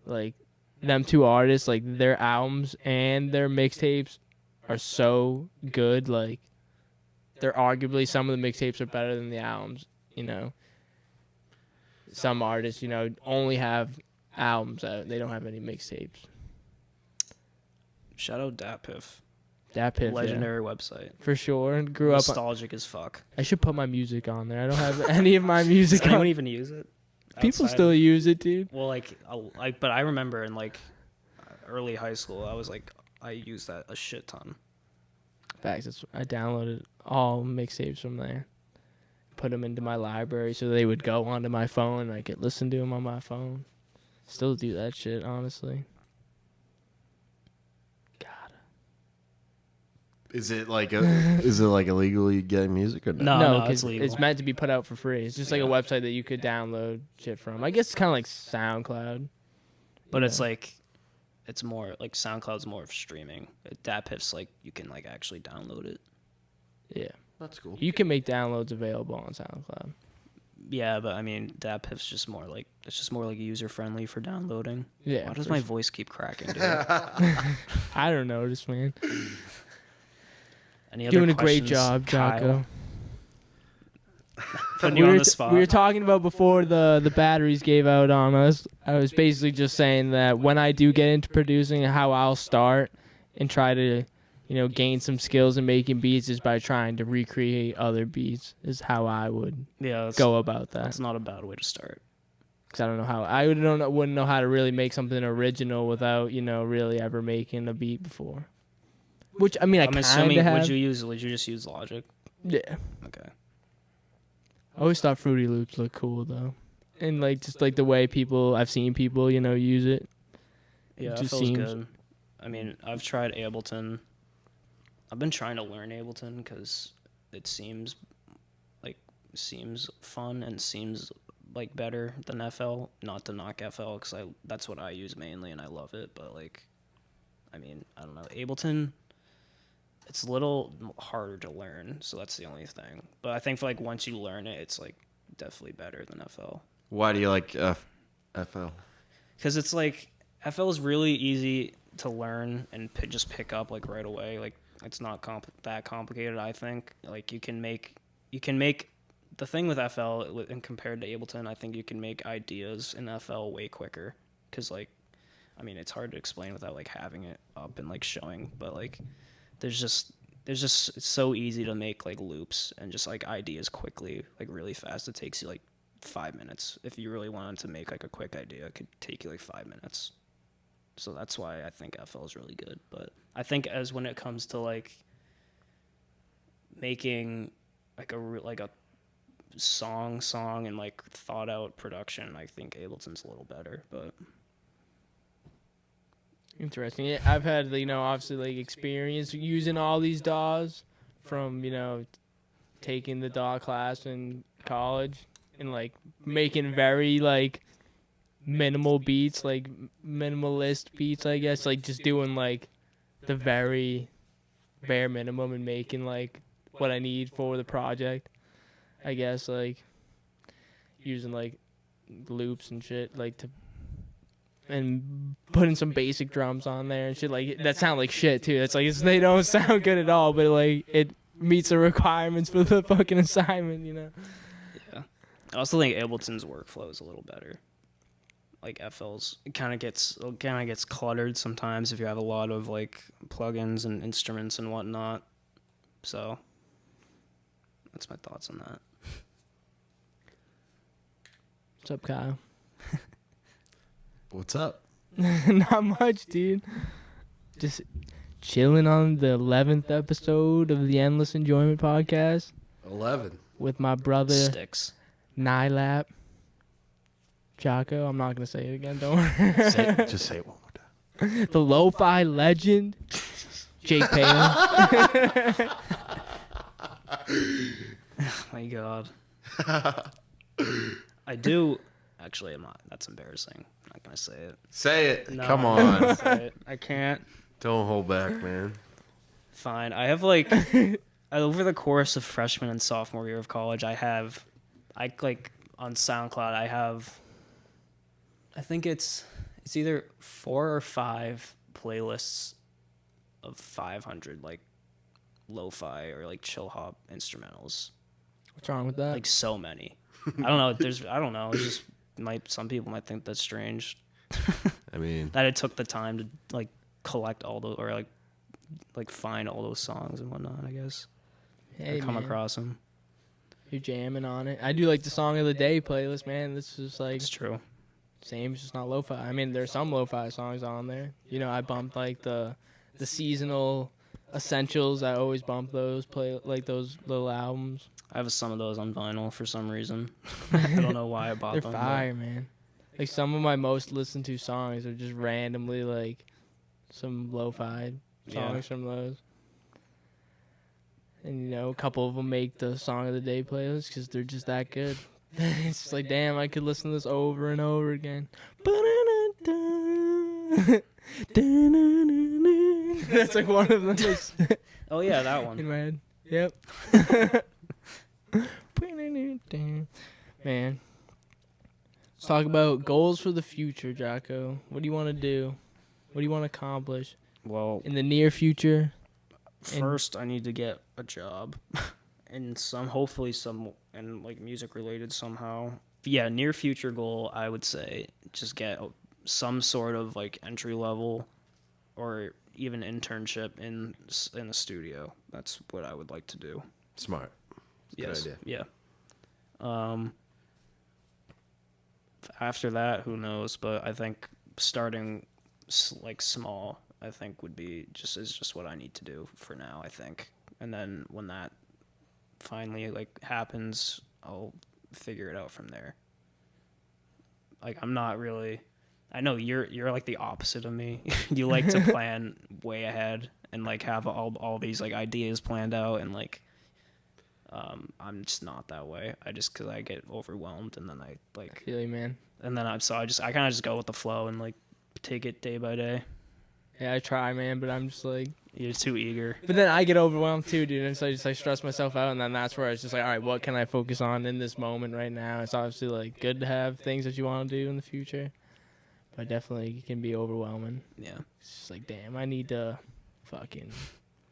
Like, them two artists, like their albums and their mixtapes are so good. Like, they're arguably some of the mixtapes are better than the albums, you know. Some artists, you know, only have albums out. They don't have any mixtapes. Shout out DatPiff. DatPiff, Legendary website. for sure. Grew up. Nostalgic as fuck. I should put my music on there. I don't have any of my music Does anyone on. even use it? People Outside still of- use it, dude. Well, but I remember in like early high school, I used that a shit ton. Facts. I downloaded all mixtapes from there. Put them into my library so they would go onto my phone and I could listen to them on my phone. Still do that shit, honestly. God. Is it like illegally getting music or no? No, because it's legal. it's meant to be put out for free. It's just like a website that you could download shit from. I guess it's kind of like SoundCloud. But Yeah. it's like, it's more like SoundCloud's more of streaming. DatPiff's like you can like actually download it. Yeah. That's cool. You can make downloads available on SoundCloud. Yeah, but I mean DatPiff's just more like user friendly for downloading. Yeah. Why does for my sure. voice keep cracking, dude? I don't notice, man. Any other Doing a great questions, job, Kyle? Jocko. Putting you on the spot. We were talking about before the batteries gave out on us. I was basically just saying that when I do get into producing, how I'll start and try to, you know, gain some skills in making beats is by trying to recreate other beats. Is how I would Yeah, go about that. that's not a bad way to start. Because I don't know how wouldn't know how to really make something original without, you know, really ever making a beat before. Which I mean, I'm I assuming kind of have. would you just use Logic? Yeah. Okay. I always thought Fruity Loops looked cool though, and like just like the way I've seen people, you know, use it. Yeah, It it just feels seems- good. I mean, I've tried Ableton. I've been trying to learn Ableton because it seems fun and seems like better than FL. Not to knock FL because that's what I use mainly and I love it. But like, I mean, I don't know, Ableton. It's a little harder to learn, so that's the only thing. But I think for like once you learn it, it's like definitely better than FL. Why do you like FL? Because it's like FL is really easy to learn and just pick up like right away. Like it's not that complicated. I think like you can make the thing with FL and compared to Ableton. I think you can make ideas in FL way quicker. Because like, I mean, it's hard to explain without like having it up and like showing. But like, there's just it's so easy to make like loops and just like ideas quickly, like really fast. It takes you like 5 minutes. If you really wanted to make like a quick idea, it could take you like 5 minutes. So that's why I think FL is really good. But I think as when it comes to like making like a song and like thought out production, I think Ableton's a little better. But Interesting. Yeah, I've had, you know, obviously like experience using all these DAWs from, you know, taking the DAW class in college and like making very like minimal beats, like minimalist beats, I guess, like just doing like the very bare minimum and making like what I need for the project. I guess like using like loops and shit like to and putting some basic drums on there and shit like that sound like shit too. It's like they don't sound good at all, but like it meets the requirements for the fucking assignment, you know. Yeah. I also think Ableton's workflow is a little better. Like FL's, it kind of gets cluttered sometimes if you have a lot of like plugins and instruments and whatnot. So that's my thoughts on that. What's up, Kyle? What's up? Not much, dude. Just chilling on the 11th episode of the Endless Enjoyment podcast 11. with my brother Sticks. nilap. Jaakko, I'm not gonna say it again. Don't worry. Just say it one more time. The lo-fi legend, Jake Palin. Oh my god. I do. Actually, I'm not. That's embarrassing. I'm not gonna say it. Say it. No, Come I'm not on. gonna say it. I can't. Don't hold back, man. Fine. I have like over the course of freshman and sophomore year of college, I like on SoundCloud, I think it's either 4 or 5 playlists of 500 like lo-fi or like chill hop instrumentals. What's wrong with that? Like so many. I don't know. I don't know. It's just some people might think that's strange. I mean, That it took the time to like collect all those or like find all those songs and whatnot, I guess. Hey, Or come man, across them. you're jamming on it. I do like the song of the day playlist, man. This is like It's true. same, it's just not lo-fi. I mean, there's some lo-fi songs on there. You know, I bumped like the seasonal essentials. I always bump those like those little albums. I have some of those on vinyl for some reason. I don't know why I bought They're them. fire, man. Like some of my most listened to songs are just randomly like some lo-fi songs Yeah. from those. And you know, a couple of them make the song of the day playlist because they're just that good. It's just like, damn, I could listen to this over and over again. That's like one of them that's Oh yeah, that one. in my head. Yep. Man. Let's talk about goals for the future, Jaakko. What do you want to do? What do you want to accomplish Well, in the near future? first I need to get a job and hopefully some and like music related somehow. Yeah, near future goal, I would say just get some sort of like entry level or even internship in the studio. That's what I would like to do. smart. Yes. idea. Yeah. After that, who knows? But I think starting like small, I think is just what I need to do for now. I think, and then when that finally like happens, I'll figure it out from there. Like I'm not really. I know you're like the opposite of me. You like to plan way ahead and like have all these like ideas planned out and like. I'm just not that way. Because I get overwhelmed and then I like, Feel you, man. and then I kind of just go with the flow and like take it day by day. Yeah, I try, man, but I'm just like. You're too eager. But then I get overwhelmed too, dude, and so I just like stress myself out, and then that's where it's just like, all right, what can I focus on in this moment right now? It's obviously like good to have things that you want to do in the future, but definitely can be overwhelming. Yeah. It's just like, damn, I need to fucking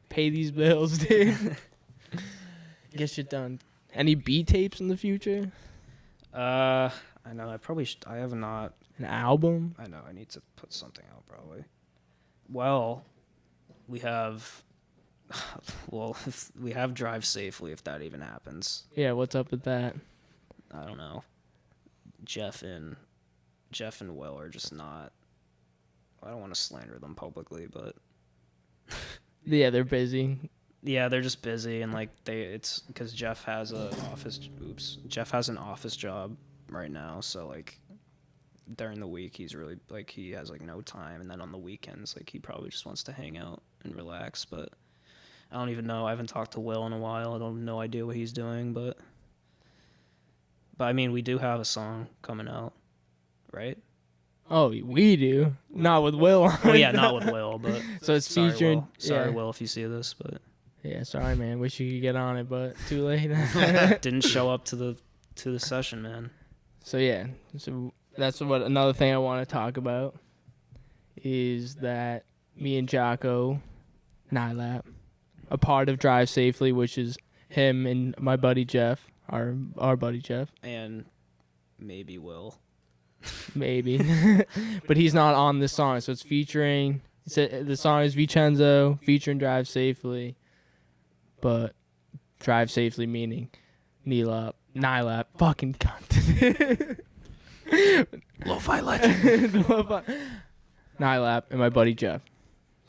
pay these bills, dude. Get shit done. Any beat tapes in the future? I know. I probably should. I have not. An album? I know. I need to put something out probably. Well, we have. We have Drive Safely if that even happens. Yeah, what's up with that? I don't know. Jeff and Will are just not. I don't want to slander them publicly, but Yeah, they're busy. yeah, they're just busy and like it's because Jeff has an office job right now, so like during the week he's really like he has like no time, and then on the weekends like he probably just wants to hang out and relax. But I don't even know. I haven't talked to Will in a while. I don't have no idea what he's doing, but I mean we do have a song coming out, right? Oh, we do. Not with Will. Well, yeah, not with Will, but So it's sorry, featuring. Will. Sorry, Yeah. Will, if you see this, but Yeah, sorry, man. Wish you could get on it, but too late. didn't show up to the session, man. So yeah, so that's what another thing I want to talk about is that me and Jaakko, nilap, a part of Drive Safely, which is him and my buddy Jeff, our buddy Jeff, And maybe Will. maybe, but he's not on this song, so it's featuring. The song is Chenzo featuring Drive Safely, but Drive Safely meaning nilap, fucking cunt. Lo-fi legend. Nilap and my buddy Jeff.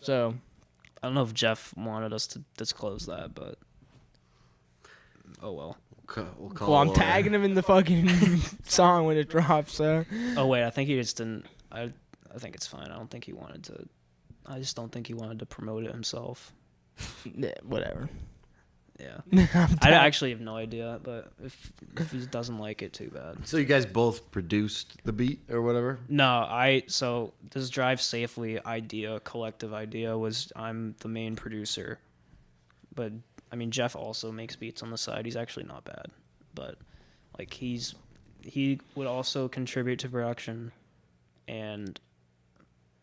So I don't know if Jeff wanted us to disclose that, but oh well. We'll call well, I'm Laura. tagging him in the fucking song when it drops. So Oh wait, I think he just didn't. I think it's fine. I just don't think he wanted to promote it himself. yeah, whatever. Yeah. I actually have no idea, but if he doesn't like it, too bad. So you guys both produced the beat or whatever? No, so this Drive Safely collective idea was I'm the main producer. But I mean Jeff also makes beats on the side. He's actually not bad. But like he would also contribute to production, and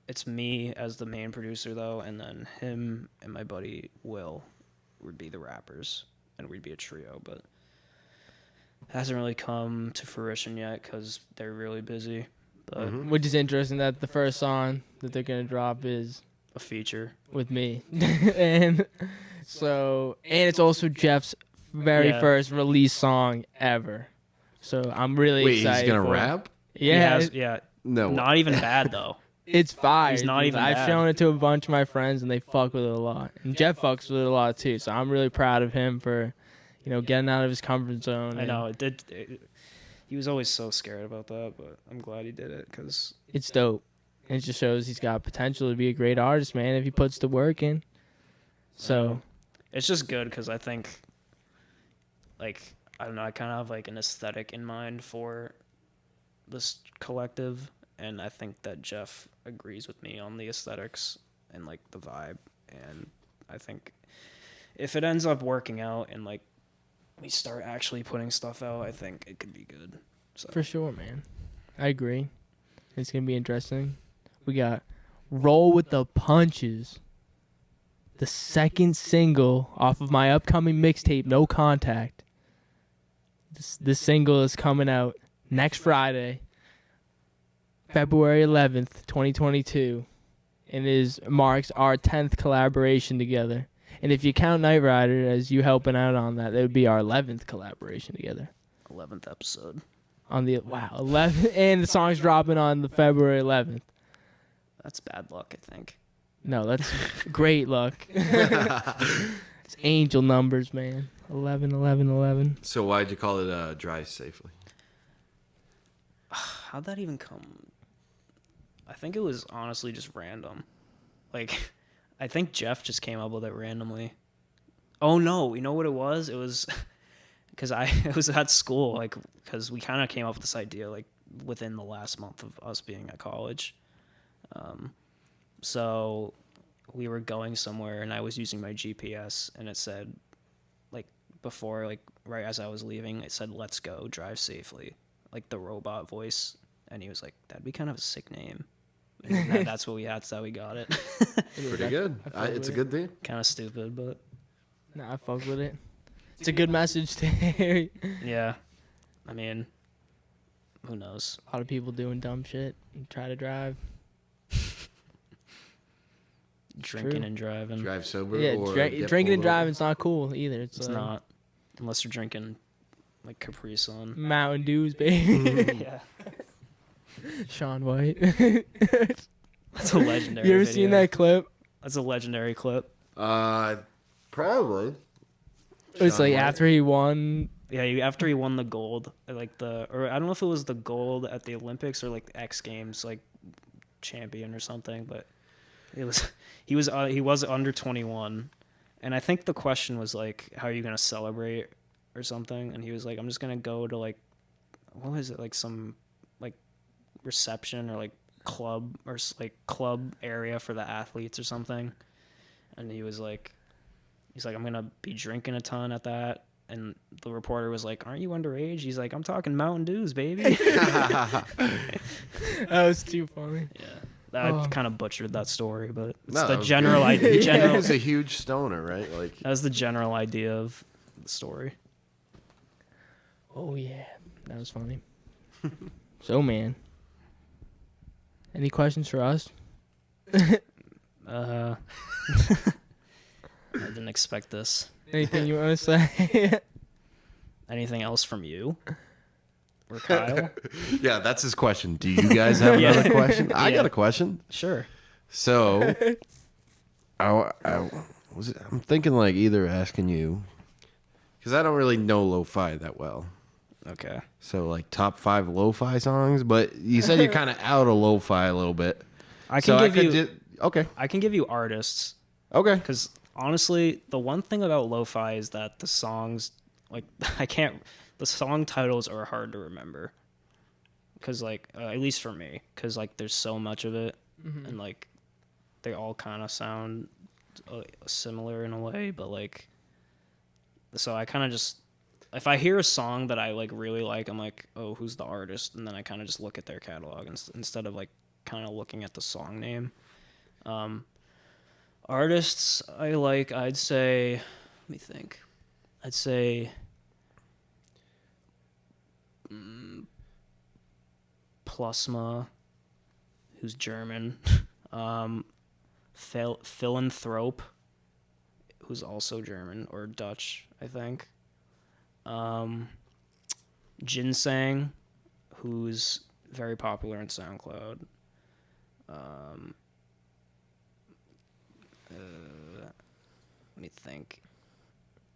it's me as the main producer though, and then him and my buddy Will would be the rappers, and we'd be a trio, but it hasn't really come to fruition yet because they're really busy. But Which is interesting that the first song that they're gonna drop is a feature with me, and it's also Jeff's very first release song ever. So I'm really Wait, excited. he's gonna for it. rap? Yeah, No. not even bad though. it's fire. He's not even I've bad. shown it to a bunch of my friends, and they fuck with it a lot. And Jeff fucks with it a lot too. So I'm really proud of him for, getting out of his comfort zone. I know he was always so scared about that, but I'm glad he did it because It's dope. And it just shows he's got potential to be a great artist, man, if he puts the work in. So it's just good because I think, like, I don't know, I kind of have like an aesthetic in mind for this collective, and I think that Jeff agrees with me on the aesthetics and like the vibe, and I think if it ends up working out and like we start actually putting stuff out, I think it could be good. So for sure, man. I agree. It's going to be interesting. We got Roll with the Punches, the second single off of my upcoming mixtape, No Contact. This single is coming out next Friday, February 11th, 2022, and marks our 10th collaboration together. And if you count Knight Rider as you helping out on that, would be our 11th collaboration together. 11th episode. On the 11th, and the song's dropping on the February 11th. That's bad luck, I think. No, that's great luck. It's angel numbers, man. 11, 11, 11. So why'd you call it Drive Safely? How'd that even come? I think it was honestly just random. Like, I think Jeff just came up with it randomly. Oh no, you know what it was? It was because it was at school, like, because we kind of came up with this idea like within the last month of us being at college. So we were going somewhere, and I was using my GPS, and it said, like, before, like, right as I was leaving, it said, "Let's go, drive safely," like the robot voice, and he was like, "That'd be kind of a sick name." And that's what we had. That's how we got it. Pretty good. It's a good thing. Kind of stupid, but Nah, I fuck with it. It's a good message to hear. yeah. I mean, who knows? A lot of people doing dumb shit and try to drive. Drinking true. and driving. Drive sober. Yeah, or drinking get and pulled driving's not cool either. It's not, unless you're drinking like Capri Sun. Mountain Dews, baby. Yeah, Sean White. that's a legendary. You ever video. seen that clip? That's a legendary clip. over. Probably. It's Sean like White. after he won. Yeah, after he won the gold, or I don't know if it was the gold at the Olympics or like the X Games, like champion or something, but he was under 21, and I think the question was like, how are you gonna celebrate or something, and he was like, I'm just gonna go to like, what was it, like some like reception or like club or like club area for the athletes or something, and he's like, I'm gonna be drinking a ton at that. And the reporter was like, "Aren't you underage?" He's like, "I'm talking Mountain Dews, baby." That was too funny. Yeah, I Oh. kind of butchered that story, but it's No, the that was general good. idea. He General, was a huge stoner, right? Like, that was the general idea of the story. Oh yeah, that was funny. So man, any questions for us? I didn't expect this. Anything you want to say? Anything else from you or Kyle? yeah, that's his question. Do you guys have Yeah. another question? I Yeah. got a question. Sure. So, I'm thinking like either asking you, because I don't really know lo-fi that well. Okay. So like top 5 lo-fi songs, but you said you're kind of out of lo-fi a little bit. I can So give you. okay. I can give you artists Okay. because honestly, the one thing about lo-fi is that the songs, like, the song titles are hard to remember. Because like, at least for me, because like there's so much of it, and like, they all kind of sound similar in a way, but like, so I kind of just, if I hear a song that I like really like, I'm like, oh, who's the artist? And then I kind of just look at their catalog instead of like kind of looking at the song name. Artists I like, I'd say, let me think. I'd say Plasma, who's German. Philanthrope, who's also German or Dutch, I think. Ginseng, who's very popular in SoundCloud. Let me think.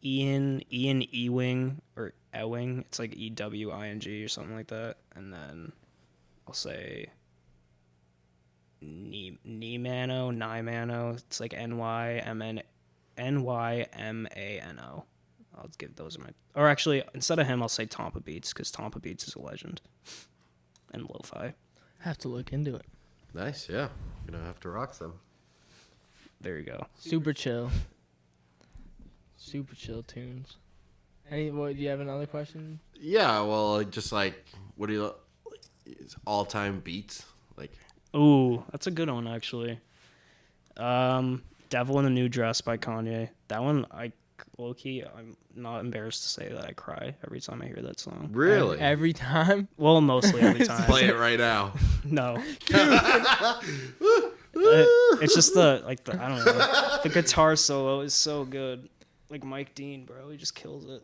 Ian Ewing or Ewing. It's like Ewing or something like that. And then I'll say Nymano. It's like Nymano. I'll give those my. Or actually, instead of him, I'll say Tampa Beats because Tampa Beats is a legend. And lo-fi. Have to look into it. Nice. Yeah. Gonna have to rock them. There you go. Super chill. Super chill tunes. Do you have another question? Yeah. Well, just like, what do you all-time beats like? Ooh, that's a good one actually. Devil in a New Dress by Kanye. That one, low-key, I'm not embarrassed to say that I cry every time I hear that song. Really? Every time? Well, mostly every time. Play it right now. No. It's just I don't know. The guitar solo is so good. Like Mike Dean, bro, he just kills it.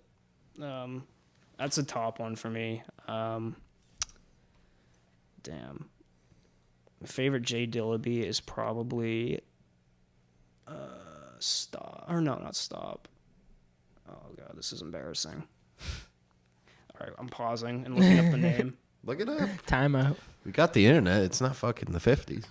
That's a top one for me. Damn. My favorite J Dilla beat is probably Stop. Or no, not Stop. Oh god, this is embarrassing. All right, I'm pausing and looking up the name. Look it up. Time out. We got the internet. It's not fucking the 50s.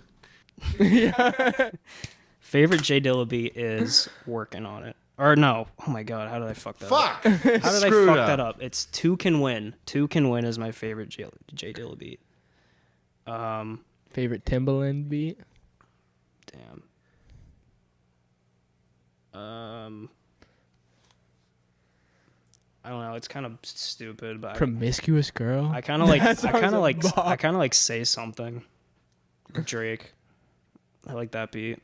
Favorite J Dilla beat is Working on It. Or no. Oh my god, how did I fuck that up? Fuck. How did I fuck that up? It's Two Can Win. Two Can Win is my favorite J Dilla beat. Favorite Timbaland beat? Damn. I don't know. It's kind of stupid, but Promiscuous Girl? I kind of like. That song's a bop. I kind of like Say Something. Drake. I like that beat.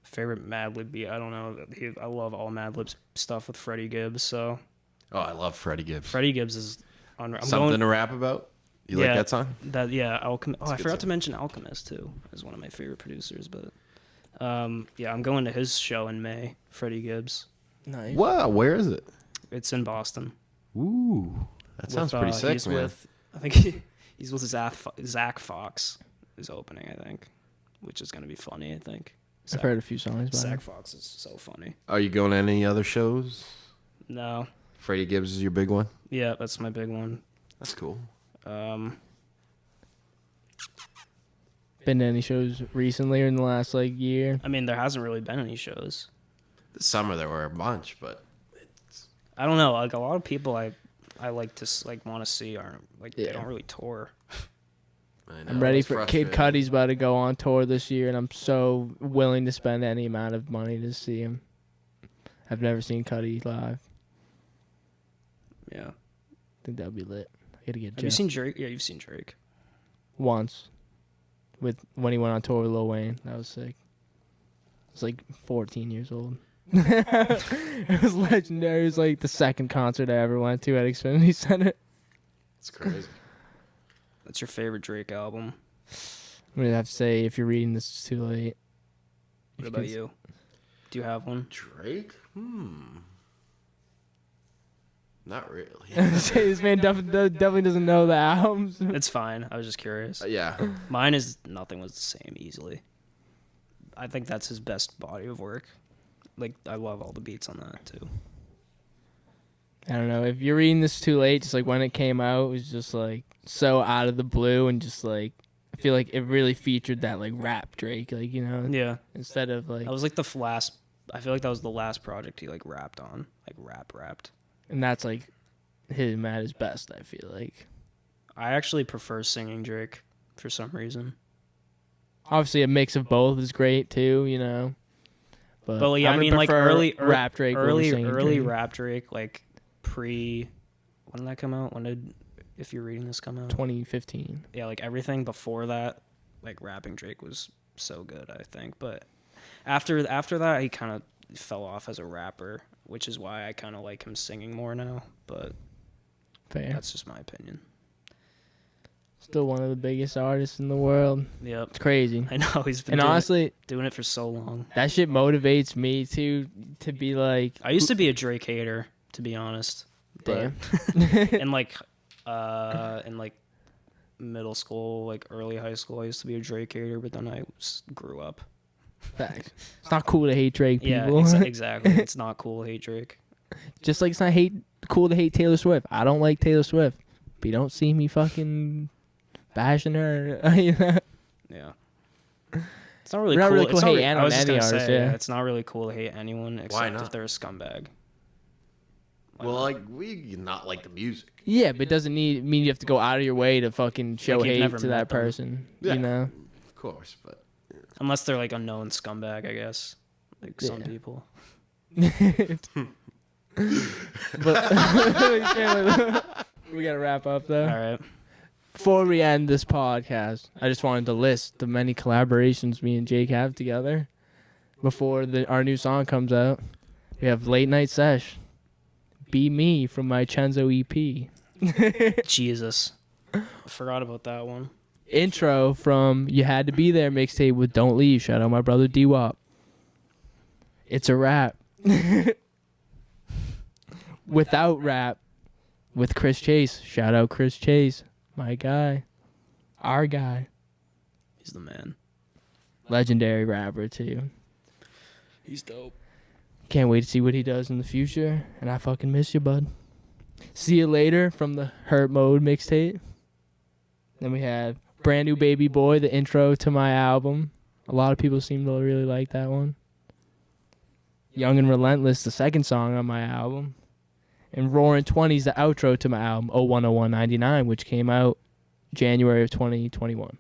Favorite Madlib beat? I don't know. I love all Madlib's stuff with Freddie Gibbs. So Oh, I love Freddie Gibbs. Freddie Gibbs is on. Something to rap about? You like that song? Alchemist. Oh, I good forgot song. to mention Alchemist too, as one of my favorite producers. But yeah, I'm going to his show in May. Freddie Gibbs. Nice. Wow, where is it? It's in Boston. Ooh, that sounds pretty sick, he's man. I think he's with Zach Fox is opening. I think, which is going to be funny. I think. I've heard a few songs by Zach him. Fox is so funny. Are you going to any other shows? No. Freddie Gibbs is your big one? Yeah, that's my big one. That's cool. Been to any shows recently or in the last year? I mean, there hasn't really been any shows. This summer there were a bunch, but I don't know. Like a lot of people I like to want to see aren't they Yeah. don't really tour. I know, I'm ready it's for Kid frustrating. Cudi's about to go on tour this year, and I'm so willing to spend any amount of money to see him. I've never seen Cudi live. Yeah. I think that would be lit. I gotta get Have you Jeff. seen Drake? Yeah, you've seen Drake. once when he went on tour with Lil Wayne. That was sick. I was like 14 years old. It was legendary. It was like the second concert I ever went to at Xfinity Center. It's crazy. That's your favorite Drake album. I'm gonna have to say, if you're reading this, it's too late. What about you? Do you have one? Drake? Not really. This man definitely doesn't know the albums. It's fine. I was just curious. Yeah. Mine is Nothing Was the Same, easily. I think that's his best body of work. Like, I love all the beats on that, too. I don't know. If you're reading this too late, just like when it came out, it was just like so out of the blue, and just like I feel like it really featured that like rap Drake, like, you know, Yeah. instead of like. That was like the last, I feel like that was the last project he like rapped on. Like rapped. And that's like him at his best, I feel like. I actually prefer singing Drake for some reason. Obviously, a mix of both is great too, you know. But yeah, I would mean, like prefer early rap Drake, over singing early Drake. rap Drake, like when did that come out? When did, if you're reading this, come out? 2015. Yeah, like everything before that, like rapping Drake was so good, I think. But after that, he kind of fell off as a rapper, which is why I kind of like him singing more now. But Fair. that's just my opinion. Still one of the biggest artists in the world. Yep. It's crazy. I know, he's been And honestly, doing it for so long. that shit motivates me to be like. I used to be a Drake hater, to be honest. Damn. in like middle school, like early high school, I used to be a Drake hater, but then I grew up. Facts. It's not cool to hate Drake, Yeah, people. exactly. It's not cool to hate Drake. Just like it's not cool to hate Taylor Swift. I don't like Taylor Swift, but you don't see me fucking bashing her. You know? Yeah. It's not really We're not cool. really cool It's to not hate I was just any gonna artist, say, yeah. it's not really cool to hate anyone except not? if they're a scumbag. Well, like, we not like the music. Yeah, but it doesn't mean you have to go out of your way to fucking show Like you've hate never to met that them. person. Yeah. You know? Of course, but Unless they're like a known scumbag, I guess. Like some Yeah. people. But we gotta wrap up though. All right. Before we end this podcast, I just wanted to list the many collaborations me and Jake have together. Before our new song comes out, we have Late Night Sesh, Be Me from my Chenzo EP, Jesus. I forgot about that one. intro from You Had to Be There mixtape with Don't Leave. Shout out my brother D-Wop. It's a Rap. Without Rap with Chris Chase. Shout out Chris Chase. My guy. Our guy. He's the man. Legendary rapper too. He's dope. Can't wait to see what he does in the future. And I fucking miss you, bud. See You Later from the Hurt Mode mixtape. Then we have Brand New Baby Boy, the intro to my album. A lot of people seem to really like that one. Young and Relentless, the second song on my album. And Roaring 20s, the outro to my album, 010199, which came out January of 2021.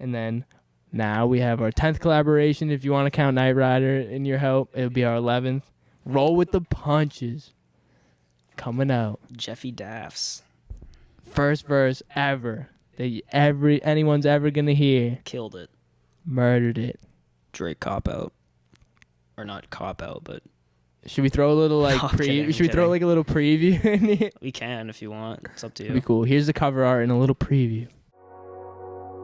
And then now we have our 10th collaboration. If you want to count Knight Rider in your help, it'll be our 11th. Roll with the Punches. Coming out. Jeffy Daffs. First verse ever that anyone's ever going to hear. Killed it. Murdered it. Drake cop out. Or not cop out, but Should we throw a little like No, I'm kidding, I'm should we throw kidding. like a little preview in here? we can if you want. It's up to It'd be you. cool. Here's the cover art and a little preview.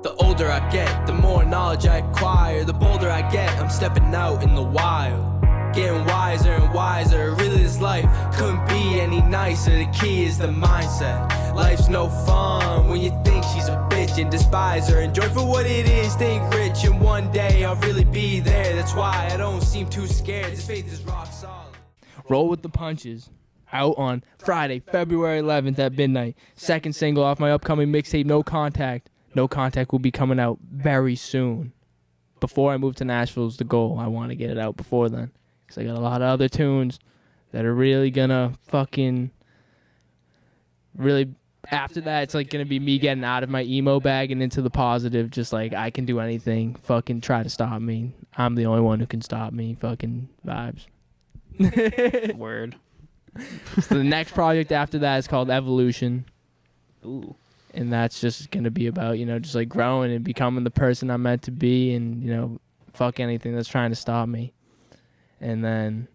The older I get, the more knowledge I acquire. The bolder I get, I'm stepping out in the wild. Getting wiser and wiser, really this life couldn't be any nicer. The key is the mindset. Life's no fun when you think she's a bitch and despise her. Enjoy for what it is, think rich, and one day I'll really be there. That's why I don't seem too scared, this faith is rock solid. Roll with the Punches. Out on Friday, February 11th at midnight. Second single off my upcoming mixtape, No Contact. No Contact will be coming out very soon. Before I move to Nashville is the goal. I want to get it out before then. Because I got a lot of other tunes that are really going to fucking... Really, after that, it's like going to be me getting out of my emo bag and into the positive. Just like, I can do anything. Fucking try to stop me. I'm the only one who can stop me. Fucking vibes. Word. So the next project after that is called Evolution. Ooh. And that's just going to be about, just like growing and becoming the person I'm meant to be and, fuck anything that's trying to stop me. And then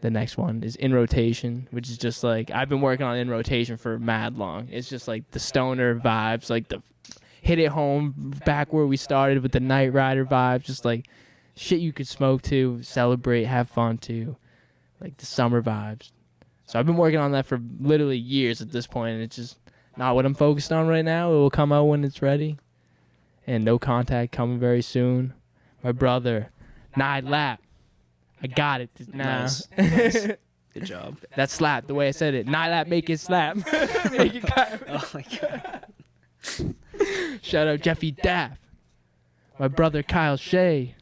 the next one is In Rotation, which is just like, I've been working on In Rotation for mad long. It's just like the stoner vibes, like the hit it home back where we started with the Night Rider vibes, just like shit you could smoke to, celebrate, have fun to, like the summer vibes. So I've been working on that for literally years at this point, and it's just not what I'm focused on right now. It will come out when it's ready. And No Contact coming very soon. My brother, nilap. I got it now. Nice. Nice. Good job. That slap, the way I said it. Nilap, make it slap. Make it clap. Oh my god. Shout out Jeffy Daff. My brother Kyle Shea.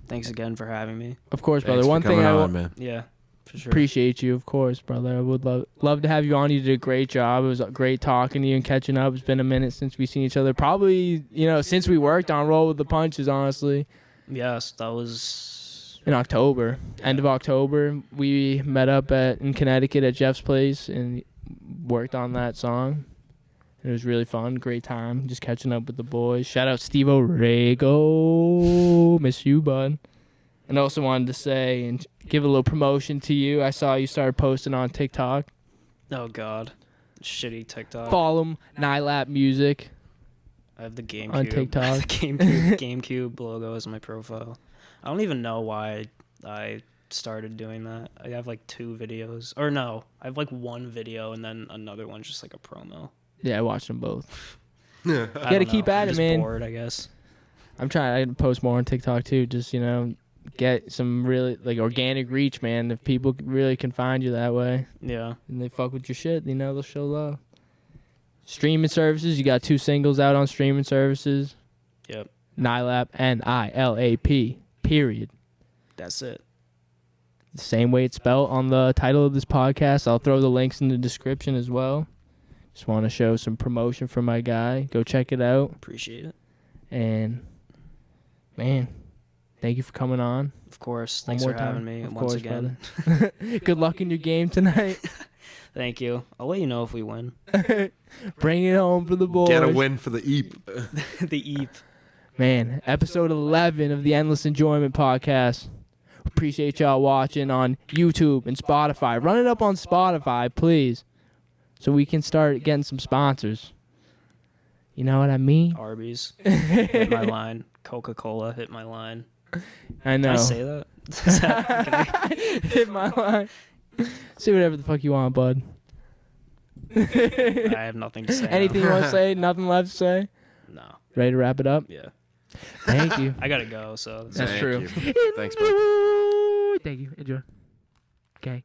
Thanks again for having me. Of course, Thanks brother. for One thing coming I on, man. Yeah, for sure. appreciate you, of course, brother. I would love to have you on. You did a great job. It was great talking to you and catching up. It's been a minute since we've seen each other. Probably, since we worked on Roll with the Punches, honestly. Yes, that was In October, end of October, we met up in Connecticut at Jeff's place and worked on that song. It was really fun, great time, just catching up with the boys. Shout out Steve Orego, miss you, bud. And also wanted to say and give a little promotion to you. I saw you started posting on TikTok. oh god, shitty TikTok. Follow him, Nilap Music. I have the GameCube On TikTok. the GameCube logo as my profile. I don't even know why I started doing that. I have like 2 videos, or no, I have like 1 video and then another one's just like a promo. Yeah, I watched them both. I gotta don't keep know. at I'm it, just man. Bored, I guess. I'm trying to post more on TikTok too, just, get some really like organic reach, man. If people really can find you that way Yeah. and they fuck with your shit, they'll show love. Streaming services, you got 2 singles out on streaming services. Yep. Nilap, Nilap, period. That's it. The same way it's spelled on the title of this podcast. I'll throw the links in the description as well. Just want to show some promotion for my guy. Go check it out. Appreciate it. And, man, thank you for coming on. Of course. One Thanks more for having time. me Of once course, again. brother. Good luck in your game tonight. Thank you. I'll let you know if we win. Bring it home for the boys. Get a win for the EEP. The EEP. Man, episode 11 of the Endless Enjoyment Podcast. Appreciate y'all watching on YouTube and Spotify. Run it up on Spotify, please, so we can start getting some sponsors. You know what I mean? Arby's. Hit my line. Coca-Cola hit my line. I know. Can I say that? Is that can I- Hit my line. Say whatever the fuck you want, bud. I have nothing to say. now. Anything you want to say? Nothing left to say? No. Ready to wrap it up? Yeah. Thank you. I gotta go, so That's Thank true. you. Thanks, bud. Thank you. Enjoy. Okay.